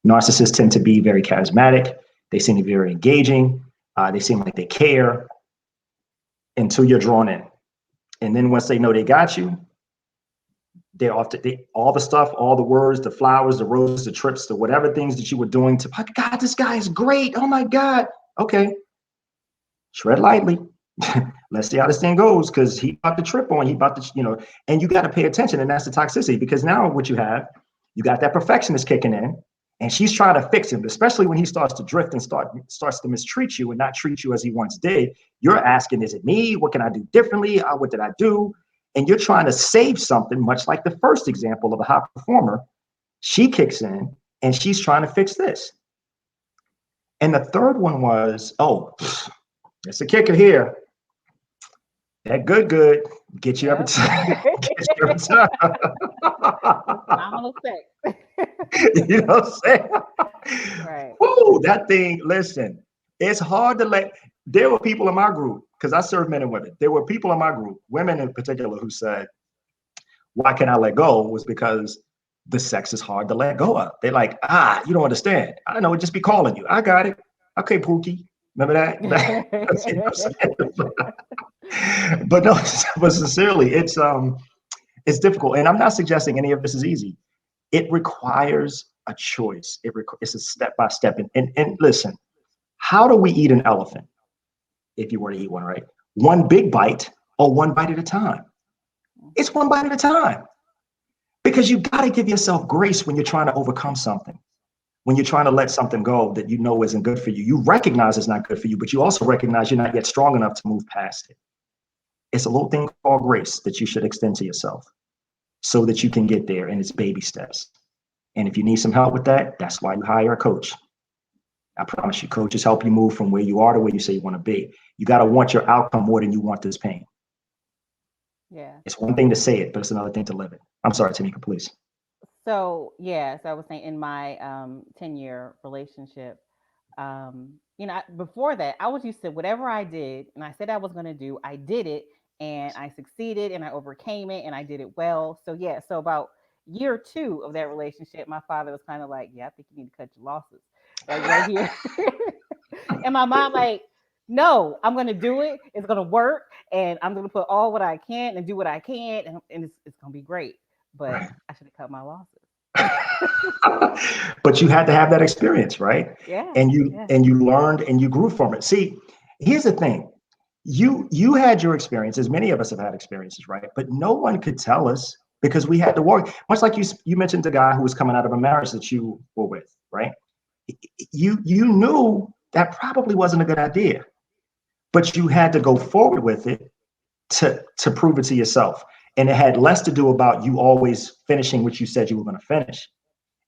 Narcissists tend to be very charismatic. They seem to be very engaging. They seem like they care until you're drawn in. And then once they know they got you, all the stuff, all the words, the flowers, the roses, the trips, the whatever things that you were doing to, oh God, this guy is great. Oh my God. Okay. Tread lightly. Let's see how this thing goes, because he about to trip on, and you got to pay attention. And that's the toxicity, because now what you got that perfectionist kicking in, and she's trying to fix him, especially when he starts to drift and starts to mistreat you and not treat you as he once did. You're asking, is it me? What can I do differently? What did I do? And you're trying to save something, much like the first example of a high performer. She kicks in and she's trying to fix this. And the third one was, it's a kicker here. That good get you every time. Get you every time. Phenomenal sex. You know what I'm saying? Right. Woo, that thing, listen, it's hard to there were people in my group, because I serve men and women. There were people in my group, women in particular, who said, why can't I let go? Was because the sex is hard to let go of. They're like, you don't understand. I know, it just be calling you. I got it. Okay, Pookie. Remember that? You know what I'm saying? But no, but sincerely, it's difficult. And I'm not suggesting any of this is easy. It requires a choice. It's a step-by-step. And listen, how do we eat an elephant? If you were to eat one, right? One big bite or one bite at a time? It's one bite at a time. Because you got to give yourself grace when you're trying to overcome something. When you're trying to let something go that you know isn't good for you. You recognize it's not good for you, but you also recognize you're not yet strong enough to move past it. It's a little thing called grace that you should extend to yourself so that you can get there, and it's baby steps. And if you need some help with that, that's why you hire a coach. I promise you, coaches help you move from where you are to where you say you want to be. You got to want your outcome more than you want this pain. Yeah. It's one thing to say it, but it's another thing to live it. I'm sorry, Tamika, please. So I was saying, in my 10-year relationship, before that, I was used to whatever I did and I said I was going to do, I did it, and I succeeded and I overcame it and I did it well. So about year 2 of that relationship, my father was kind of like, yeah, I think you need to cut your losses, like right here. And my mom, like, no, I'm going to do it. It's going to work. And I'm going to put all what I can and do what I can. And it's going to be great. But Right. I should have cut my losses. But you had to have that experience, right? Yeah. And you Yeah. learned and you grew from it. See, here's the thing. You had your experiences. Many of us have had experiences, right? But no one could tell us, because we had to work. Much like you mentioned the guy who was coming out of a marriage that you were with, right? You knew that probably wasn't a good idea, but you had to go forward with it to prove it to yourself. And it had less to do about you always finishing what you said you were going to finish.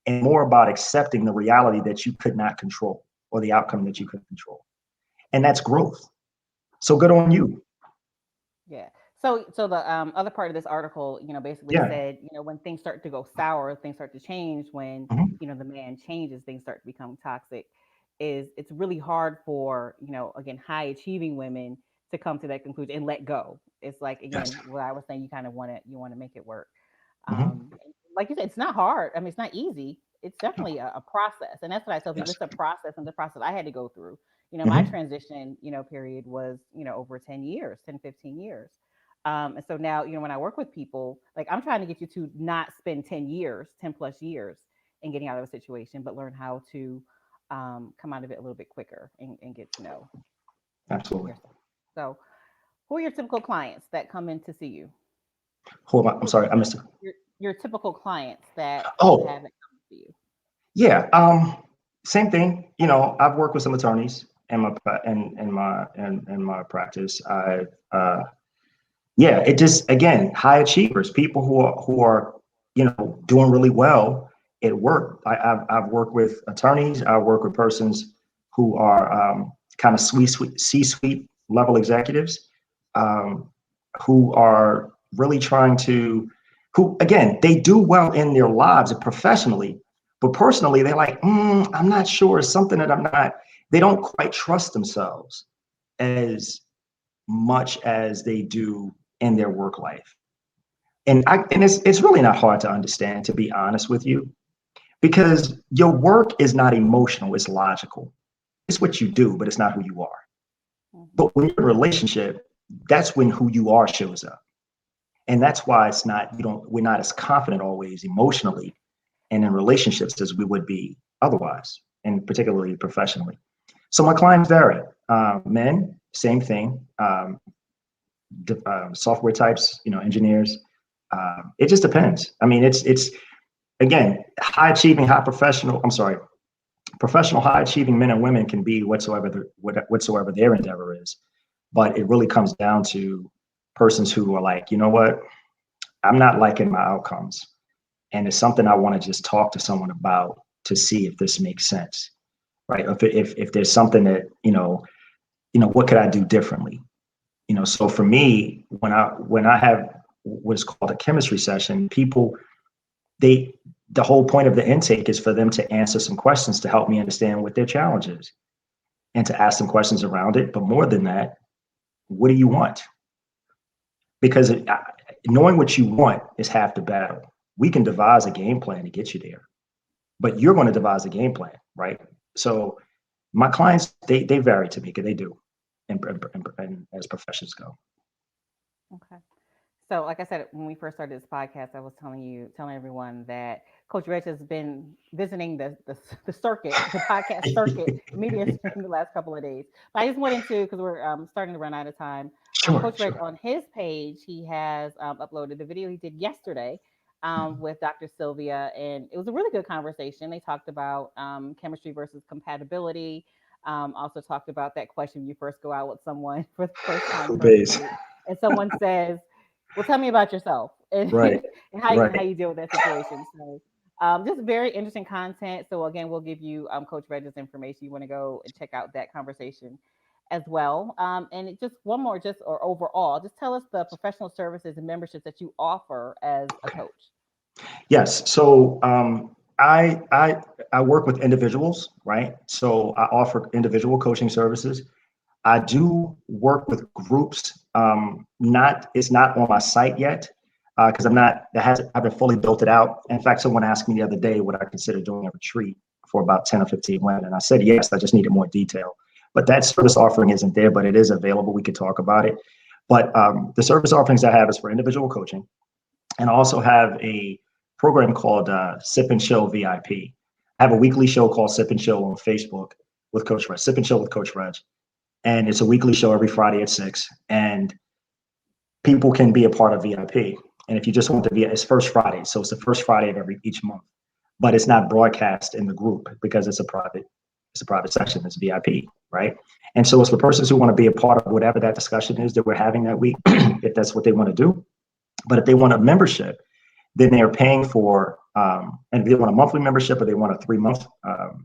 and more about accepting the reality that you could not control or the outcome that you could control. And that's growth. So good on you. Yeah. So the other part of this article, basically Yeah. said, when things start to go sour, things start to change, when, Mhm. the man changes, things start to become toxic, is it's really hard for, again, high achieving women to come to that conclusion and let go. It's like, Yes. again, what I was saying, you want to make it work. Mhm. Like you said, it's not hard. I mean, it's not easy. It's No. definitely a process. And that's what I tell people. Yes. It's a process, and the process I had to go through. My Mhm. transition, period was, over 10 years, 10, 15 years. And so now, when I work with people, like I'm trying to get you to not spend 10 years, 10 plus years in getting out of a situation, but learn how to come out of it a little bit quicker and get to know Absolutely. yourself. So, who are your typical clients that come in to see you? Hold on. I'm sorry. I missed it. Your typical clients that you Oh, have that come to you. yeah. Same thing. I've worked with some attorneys in my practice. Yeah, it just, again, high achievers, people who are doing really well at work. I've worked with attorneys. I work with persons who are kind of C-suite level executives, um, who are really trying to, who again, they do well in their lives and professionally, but personally they're like, I'm not sure. It's something that I'm not. They don't quite trust themselves as much as they do in their work life. And it's really not hard to understand, to be honest with you, because your work is not emotional, it's logical. It's what you do, but it's not who you are. Hmm. But when you're in a relationship, that's when who you are shows up. And that's why it's not, we're not as confident always emotionally and in relationships as we would be otherwise, and particularly professionally. So my clients vary. Men, same thing. Software types, engineers. It just depends. I mean, it's again, high achieving, high professional. I'm sorry, professional, high achieving men and women can be whatsoever their endeavor is, but it really comes down to persons who are like, you know what, I'm not liking my outcomes, and it's something I want to just talk to someone about to see if this makes sense, right? If there's something that what could I do differently? So for me, when I have what's called a chemistry session, people, they the whole point of the intake is for them to answer some questions to help me understand what their challenge is and to ask them questions around it. But more than that, what do you want? Because knowing what you want is half the battle. We can devise a game plan to get you there, but you're going to devise a game plan, right? So my clients, they vary to me, because they do, and as professions go. Okay. So, like I said, when we first started this podcast, I was telling everyone that Coach Reg has been visiting the circuit, the podcast circuit, media in the last couple of days. But I just wanted to, because we're starting to run out of time. Sure, Coach Reg, sure. on his page, he has uploaded the video he did yesterday with Dr. Sylvia, and it was a really good conversation. They talked about chemistry versus compatibility. Also talked about that question: you first go out with someone for the first time, Who first pays? date, and someone says, well, tell me about yourself and, Right, and how right. you deal with that situation. So, just very interesting content. So again, we'll give you Coach Reg's information. You want to go and check out that conversation as well. Just one more, just or overall, just tell us the professional services and memberships that you offer as a Okay. coach. Yes. So I work with individuals, right? So I offer individual coaching services. I do work with groups. Not It's not on my site yet, because I haven't fully built it out. In fact, someone asked me the other day would I consider doing a retreat for about 10 or 15 women, and I said yes. I just needed more detail. But that service offering isn't there, but it is available. We could talk about it. But the service offerings I have is for individual coaching, and I also have a program called Sip and Chill VIP. I have a weekly show called Sip and Chill on Facebook with Coach Reg. Sip and Chill with Coach Reg, and it's a weekly show every Friday at 6. And people can be a part of VIP. And if you just want to be, it's first Friday, so it's the first Friday of each month. But it's not broadcast in the group because it's a private section. It's VIP, right? And so it's for persons who want to be a part of whatever that discussion is that we're having that week, if that's what they want to do. But if they want a membership, then they're paying for And if they want a monthly membership or they want a 3-month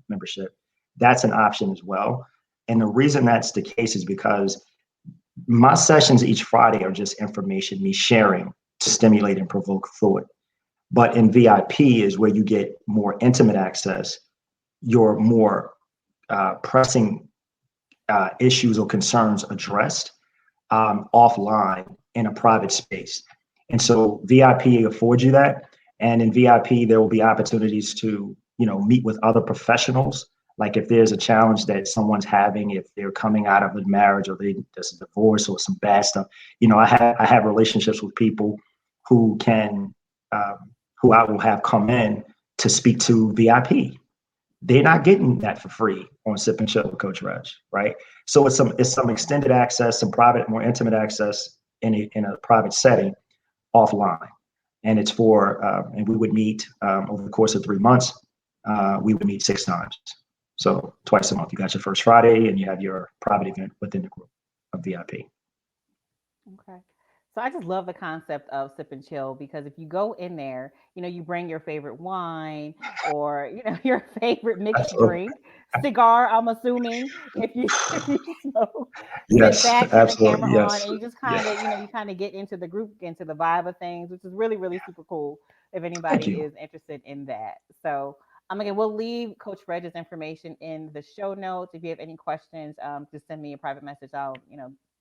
membership, that's an option as well. And the reason that's the case is because my sessions each Friday are just information, me sharing to stimulate and provoke thought. But in VIP is where you get more intimate access, your more pressing issues or concerns addressed offline in a private space. And so VIP affords you that. And in VIP, there will be opportunities to, meet with other professionals. Like if there's a challenge that someone's having, if they're coming out of a marriage or there's a divorce or some bad stuff, I have relationships with people who can, who I will have come in to speak to VIP. They're not getting that for free on Sip and Chill with Coach Reg, right? So it's some extended access, some private, more intimate access in a private setting offline, and it's for and we would meet over the course of 3 months. We would meet 6 times, so twice a month. You got your first Friday, and you have your private event within the group of VIP. Okay. So I just love the concept of sip and chill because if you go in there, you bring your favorite wine or, your favorite mixed Absolutely. drink, cigar, I'm assuming, if you if you smoke, sit Yes, back, turn the camera absolutely. on, Yes. and you just Yeah. kind of, you kind of get into the group, into the vibe of things, which is really, really super cool if Thank anybody you. is interested in that. So again, we'll leave Coach Reg's information in the show notes. If you have any questions, just send me a private message. I'll,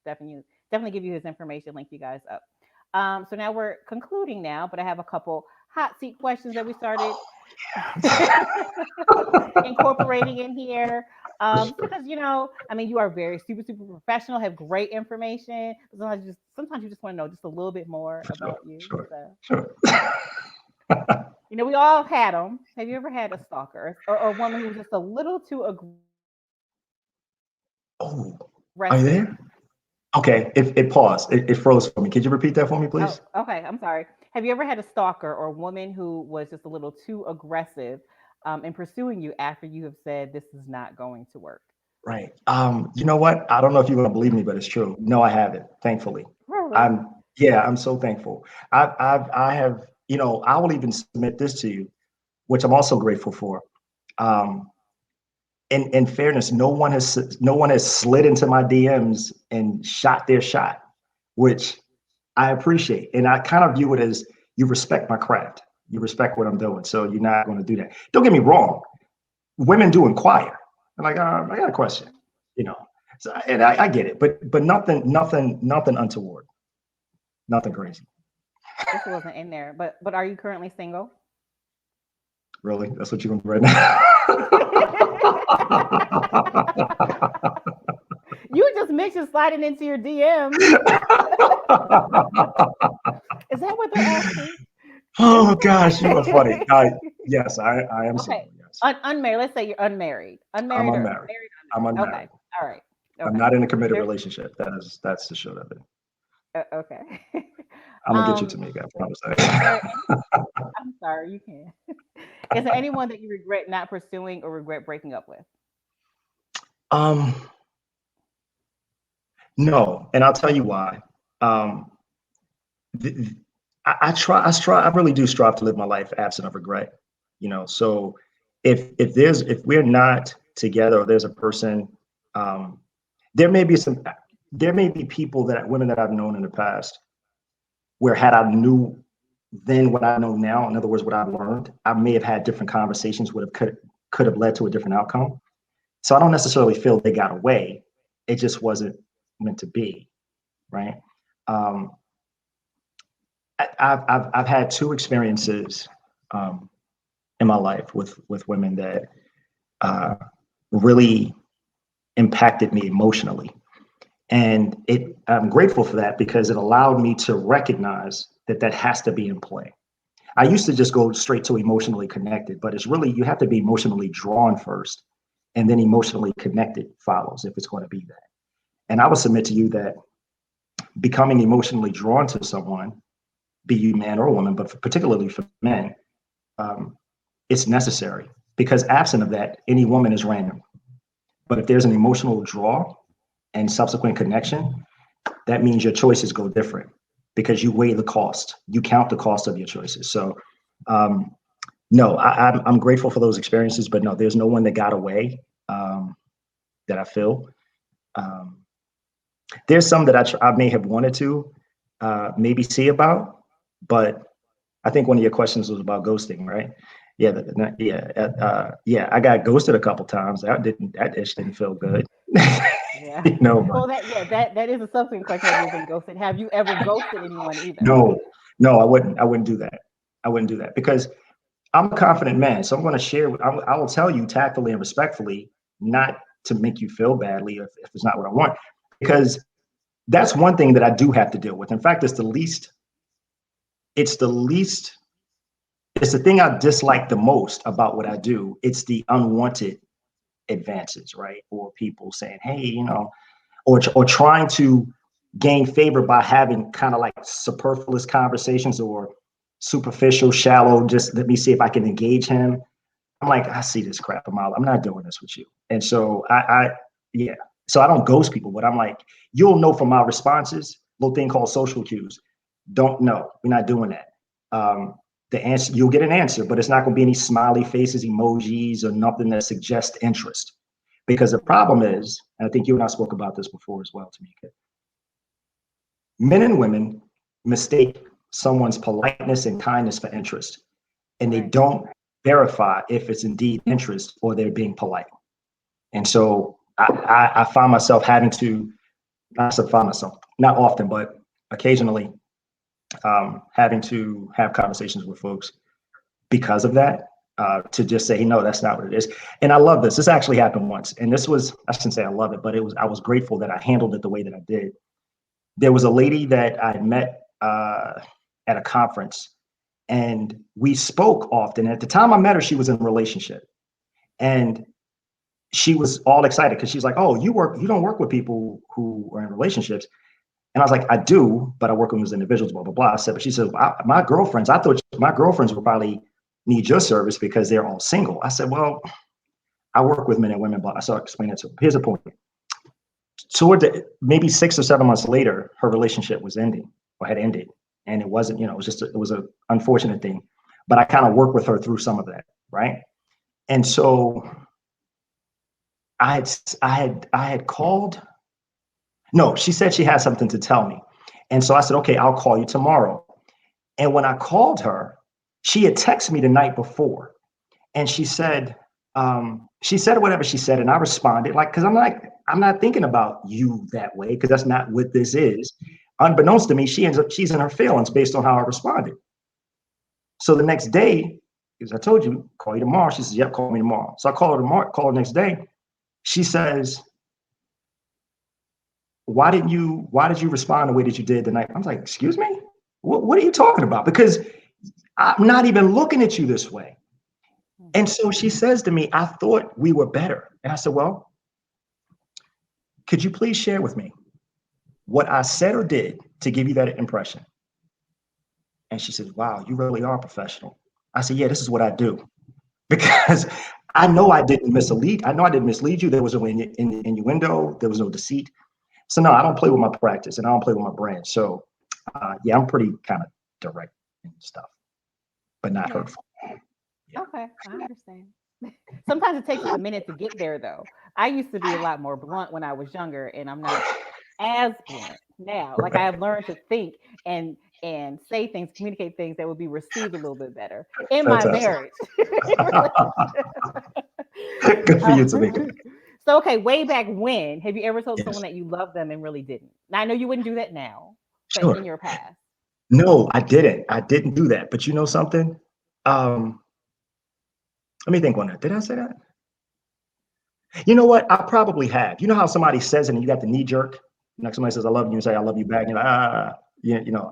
definitely definitely give you his information, link you guys up. So now we're concluding now, but I have a couple hot seat questions that we started incorporating in here. Because you are very super super professional, have great information, but sometimes you just want to know just a little bit more Sure. about you. Sure. So Sure. we all had them. Have you ever had a stalker or a woman who was just a little too Oh, are you aggressive? there? Okay. It paused. It froze for me. Could you repeat that for me, Oh, please? okay. I'm sorry. Have you ever had a stalker or a woman who was just a little too aggressive in pursuing you after you have said this is not going to work? Right. You know what? I don't know if you're gonna believe me, but it's true. No, I haven't, thankfully. Really? I'm Yeah, I'm so thankful. I have, I will even submit this to you, which I'm also grateful for. Um, in fairness, no one has slid into my DMs and shot their shot, which I appreciate. And I kind of view it as you respect my craft. You respect what I'm doing. So you're not going to do that. Don't get me wrong. Women do inquire. They're like, I got a question, you know. So, and I get it, but nothing untoward, nothing Okay. crazy. This wasn't in there, but are you currently single? Really, that's what you're gonna do right now. You just mentioned sliding into your DMs. Is that what they're asking? Is Oh gosh, you are funny. that Yes, I am okay? single. Yes, Unmarried. Let's say you're unmarried. I'm Unmarried or unmarried. married? I'm Unmarried. unmarried. Okay. All right. I'm Okay. not in a committed There's relationship. That's the short of it. okay. I'm gonna get you to um, me, I promise is there that. I'm sorry, you can. Is there anyone that you regret not pursuing or regret breaking up with? um, no, and I'll tell you why. Um, th- th- I really do strive to live my life absent of regret. So if we're not together or there's a person, um, there may be some, there may be people women that I've known in the past where had I knew then what I know now, in other words, what I've learned, I may have had different conversations could have led to a different outcome. So I don't necessarily feel they got away. It just wasn't meant to be, right? Um, I've had 2 experiences um, in my life with women that uh, really impacted me emotionally, and I'm grateful for that because it allowed me to recognize that has to be in play. I used to just go straight to emotionally connected, but it's really you have to be emotionally drawn first, and then emotionally connected follows if it's going to be that. And I would submit to you that becoming emotionally drawn to someone, be you man or woman, but particularly for men, um, it's necessary because absent of that, any woman is random. But if there's an emotional draw and subsequent connection, that means your choices go different because you weigh the cost, you count the cost of your choices. So um, No, I'm grateful for those experiences, but no, there's no one that got away, that I feel. Um, there's some that I may have wanted to maybe see about, but I think one of your questions was about ghosting, right? Yeah, yeah. I got ghosted a couple times. That dish didn't feel good, Yeah. you know. But Well, that is a subsequent question. Have you been ghosted? Have you ever ghosted anyone either? no, no, I wouldn't. I wouldn't do that. I wouldn't do that because I'm a confident man. So I'm going to share. I will tell you tactfully and respectfully, not to make you feel badly if it's not what I want, because that's one thing that I do have to deal with. In fact, it's the least, it's the thing I dislike the most about what I do. It's the unwanted advances, right? Or people saying, hey, or trying to gain favor by having kind of like superfluous conversations or superficial, shallow, just let me see if I can engage him. I'm like, I see this crap a mile. I'm not doing this with you. And so yeah. So I don't ghost people, but I'm like, you'll know from my responses, little thing called social cues. Don't know. We're not doing that. The answer, you'll get an answer, but it's not going to be any smiley faces, emojis, or nothing that suggests interest. Because the problem is, and I think you and I spoke about this before as well, Tamika, men and women mistake someone's politeness and kindness for interest, and they Right. don't verify if it's indeed interest or they're being polite. And so I find myself having to, not to find myself, not often, but occasionally having to have conversations with folks because of that, to just say, hey, no, that's not what it is. And I love this. This actually happened once. And this was, I shouldn't say I love it, but I was grateful that I handled it the way that I did. There was a lady that I met at a conference, and we spoke often. At the time I met her, she was in a relationship, and she was all excited because she's like, "Oh, you don't work with people who are in relationships." And I was like, "I do, but I work with those individuals." Blah blah blah. I said, but she said, "My girlfriends. I thought my girlfriends would probably need your service because they're all single." I said, "Well, I work with men and women." But I started explaining it to her. Here's the point. Toward maybe 6 or 7 months later, her relationship was ending or had ended, and it wasn't. It was just it was an unfortunate thing. But I kind of worked with her through some of that, right? And so I had called. No, she said she had something to tell me. And so I said, okay, I'll call you tomorrow. And when I called her, she had texted me the night before, and she said whatever she said, and I responded like, because I'm not thinking about you that way, because that's not what this is. Unbeknownst to me, she's in her feelings based on how I responded. So the next day, because I told you, call you tomorrow. She says, yep, call me tomorrow. So I call her tomorrow, call her next day. She says, why did you respond the way that you did tonight? I was like, excuse me? What are you talking about? Because I'm not even looking at you this way. And so she says to me, I thought we were better. And I said, well, could you please share with me what I said or did to give you that impression? And she says, wow, you really are professional. I said, yeah, this is what I do. Because I know I didn't mislead. I know I didn't mislead you. There was no innuendo. There was no deceit. So no, I don't play with my practice and I don't play with my brand. So yeah, I'm pretty kind of direct and stuff, but not Yeah. hurtful. Yeah. Okay, I understand. Sometimes it takes us a minute to get there, though. I used to be a lot more blunt when I was younger, and I'm not as blunt now. Like I have learned to think and say things, communicate things that would be received a little bit better in my Fantastic. marriage relationship. Good for Uh, you, Tamika. so, okay, way back when, have you ever told someone Yes, that you love them and really didn't? Now, I know you wouldn't do that now, but in sure. your past. No, I didn't. I didn't do that. But you know something? Um, Let me think on that. Did I say that? You know what? I probably have. You know how somebody says it and you got the knee jerk? Like somebody says, I love you, and say, I love you back. And you're like,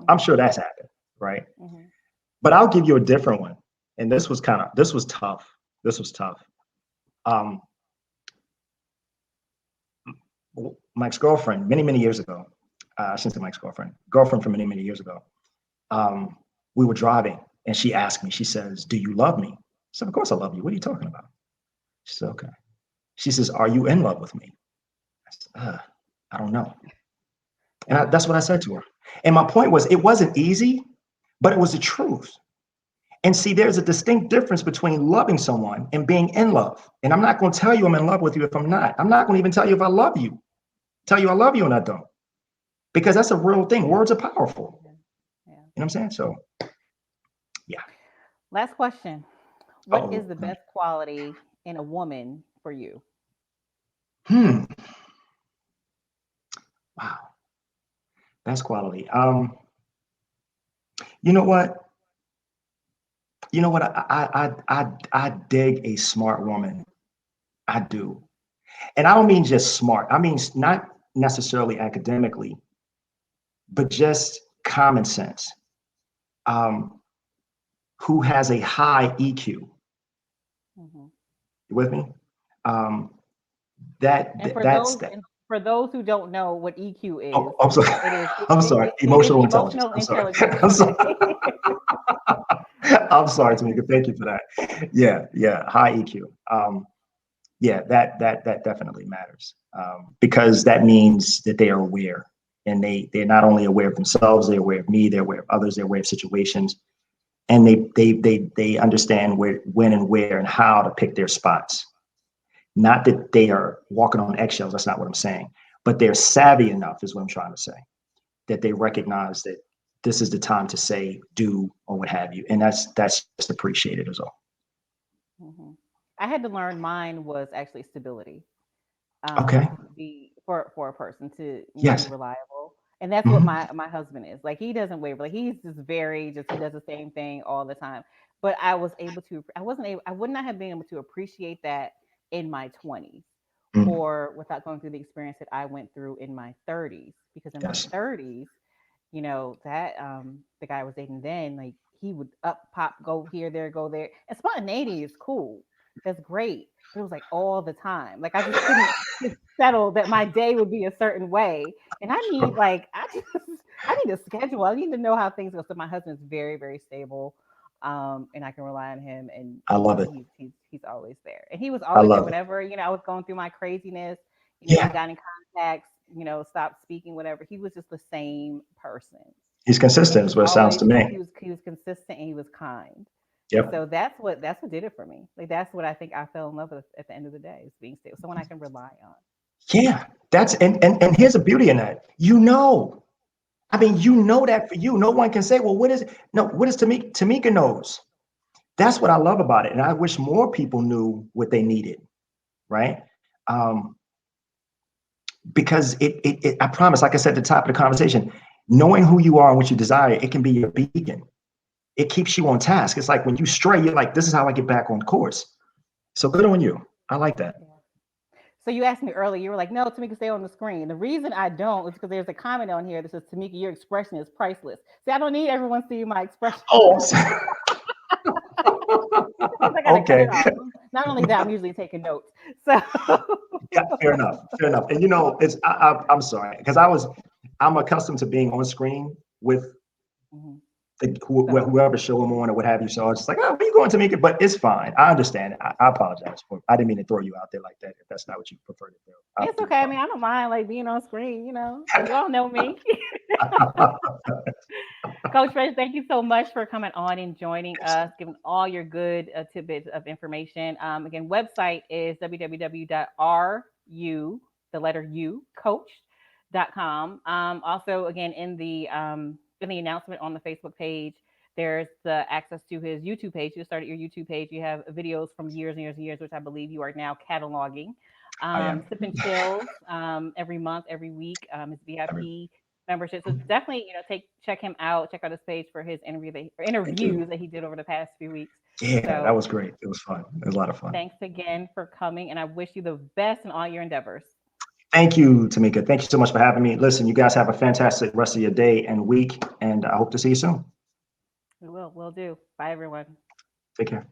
I'm Mhm, sure that's happened, right? mhm, But I'll give you a different one. And this was tough. This was tough. Um, my ex-girlfriend, many years ago, I shouldn't say my girlfriend from many years ago, um, we were driving and she asked me, she says, do you love me? I said, of course I love you. What are you talking about? She said, okay. She says, are you in love with me? I said, I don't know. And wow. that's what I said to her. And my point was, it wasn't easy, but it was the truth. And see, there's a distinct difference between loving someone and being in love. And I'm not going to tell you I'm in love with you if I'm not. I'm not going to even tell you if I love you. Tell you I love you and I don't. Because that's a real thing. Words are powerful. Yeah. You know what I'm saying? So, yeah. Last question. What is Oh, the best quality in a woman for you? hmm. Wow. That's quality. You know what? You know what? I dig a smart woman. I do. And I don't mean just smart. I mean, not necessarily academically, but just common sense. Um, who has a high EQ? Mhm. You with me? Um, And that's that. for those who don't know what EQ is, Oh, I'm sorry. it is I'm sorry. it is Emotional intelligence. emotional I'm sorry. intelligence. I'm sorry. Okay. I'm sorry, Tamika. Thank you for that. Yeah, yeah. High EQ. Yeah, that definitely matters, because that means that they are aware, and they're not only aware of themselves, they're aware of me, they're aware of others, they're aware of situations, and they understand where, when, and where, and how to pick their spots. Not that they are walking on eggshells. That's not what I'm saying. But they're savvy enough, is what I'm trying to say, that they recognize that this is the time to say, do, or what have you, and that's just appreciated as well. Mhm. I had to learn mine was actually stability. Okay. Be for a person to be Yes. reliable, and that's what Hmm. my husband is. Like, he doesn't waver. Like, he's just very just he does the same thing all the time. But I wasn't able I would not have been able to appreciate that in my 20s, Hmm. or without going through the experience that I went through in my 30s, because in my Yes. 30s, that the guy I was dating then, like, he would up pop, go here, there, go there. And spontaneity is cool. That's great. But it was like all the time. Like, I just couldn't just settle that my day would be a certain way. And I need, Sure. like, I need a schedule. I need to know how things go. So my husband's very, very stable. And I can rely on him, and I love it. he's always there. And he was I always there love it. whenever, I was going through my craziness, we Yeah. got in contacts, stopped speaking, whatever. He was just the same person. He's And consistent, he is was what it sounds always to me. he was consistent, and he was kind. And Yep. so that's what did it for me. Like, that's what I think I fell in love with at the end of the day, is being stable, someone I can rely on. Yeah. That's and here's the beauty in that. I mean, that for you. No one can say, well, what is it? No, what is Tamika? Tamika knows. That's what I love about it. And I wish more people knew what they needed, right? Um, because I promise, like I said at the top of the conversation, knowing who you are and what you desire, it can be your beacon. It keeps you on task. It's like when you stray, you're like, this is how I get back on course. So good on you. I like that. Yeah. So you asked me earlier, you were like, no, Tamika, stay on the screen. The reason I don't is because there's a comment on here that says, Tamika, your expression is priceless. See, I don't need everyone seeing my expression. Oh, I got to cut okay. it off. Not only that, I'm usually taking notes. So Yeah, fair enough. Fair enough. And I'm sorry, because I'm accustomed to being on screen with Mhm. So whoever show I'm on or what have you. So I was just like, oh, where you going to make it? But it's fine. I understand. I apologize for. I didn't mean to throw you out there like that. If that's not what you prefer to do, I it's do okay. I mean, I don't mind, like, being on screen. You all know me. apologize. Coach Reg, thank you so much for coming on and joining us, giving all your good tidbits of information. Again, website is www.ru, the letter U, coach.com. Also, again, in the announcement on the Facebook page, there's the access to his YouTube page. You started your YouTube page. You have videos from years and years and years, which I believe you are now cataloging. I am Sip and chills every month, every week. His every. VIP membership. So definitely, check him out. Check out his page for his Thank you. interviews that he did over the past few weeks. Yeah, that So was great. It was fun. It was a lot of fun. thanks again for coming, and I wish you the best in all your endeavors. Thank you, Tamika. Thank you so much for having me. Listen, you guys have a fantastic rest of your day and week, and I hope to see you soon. We will. We'll do. Bye, everyone. Take care.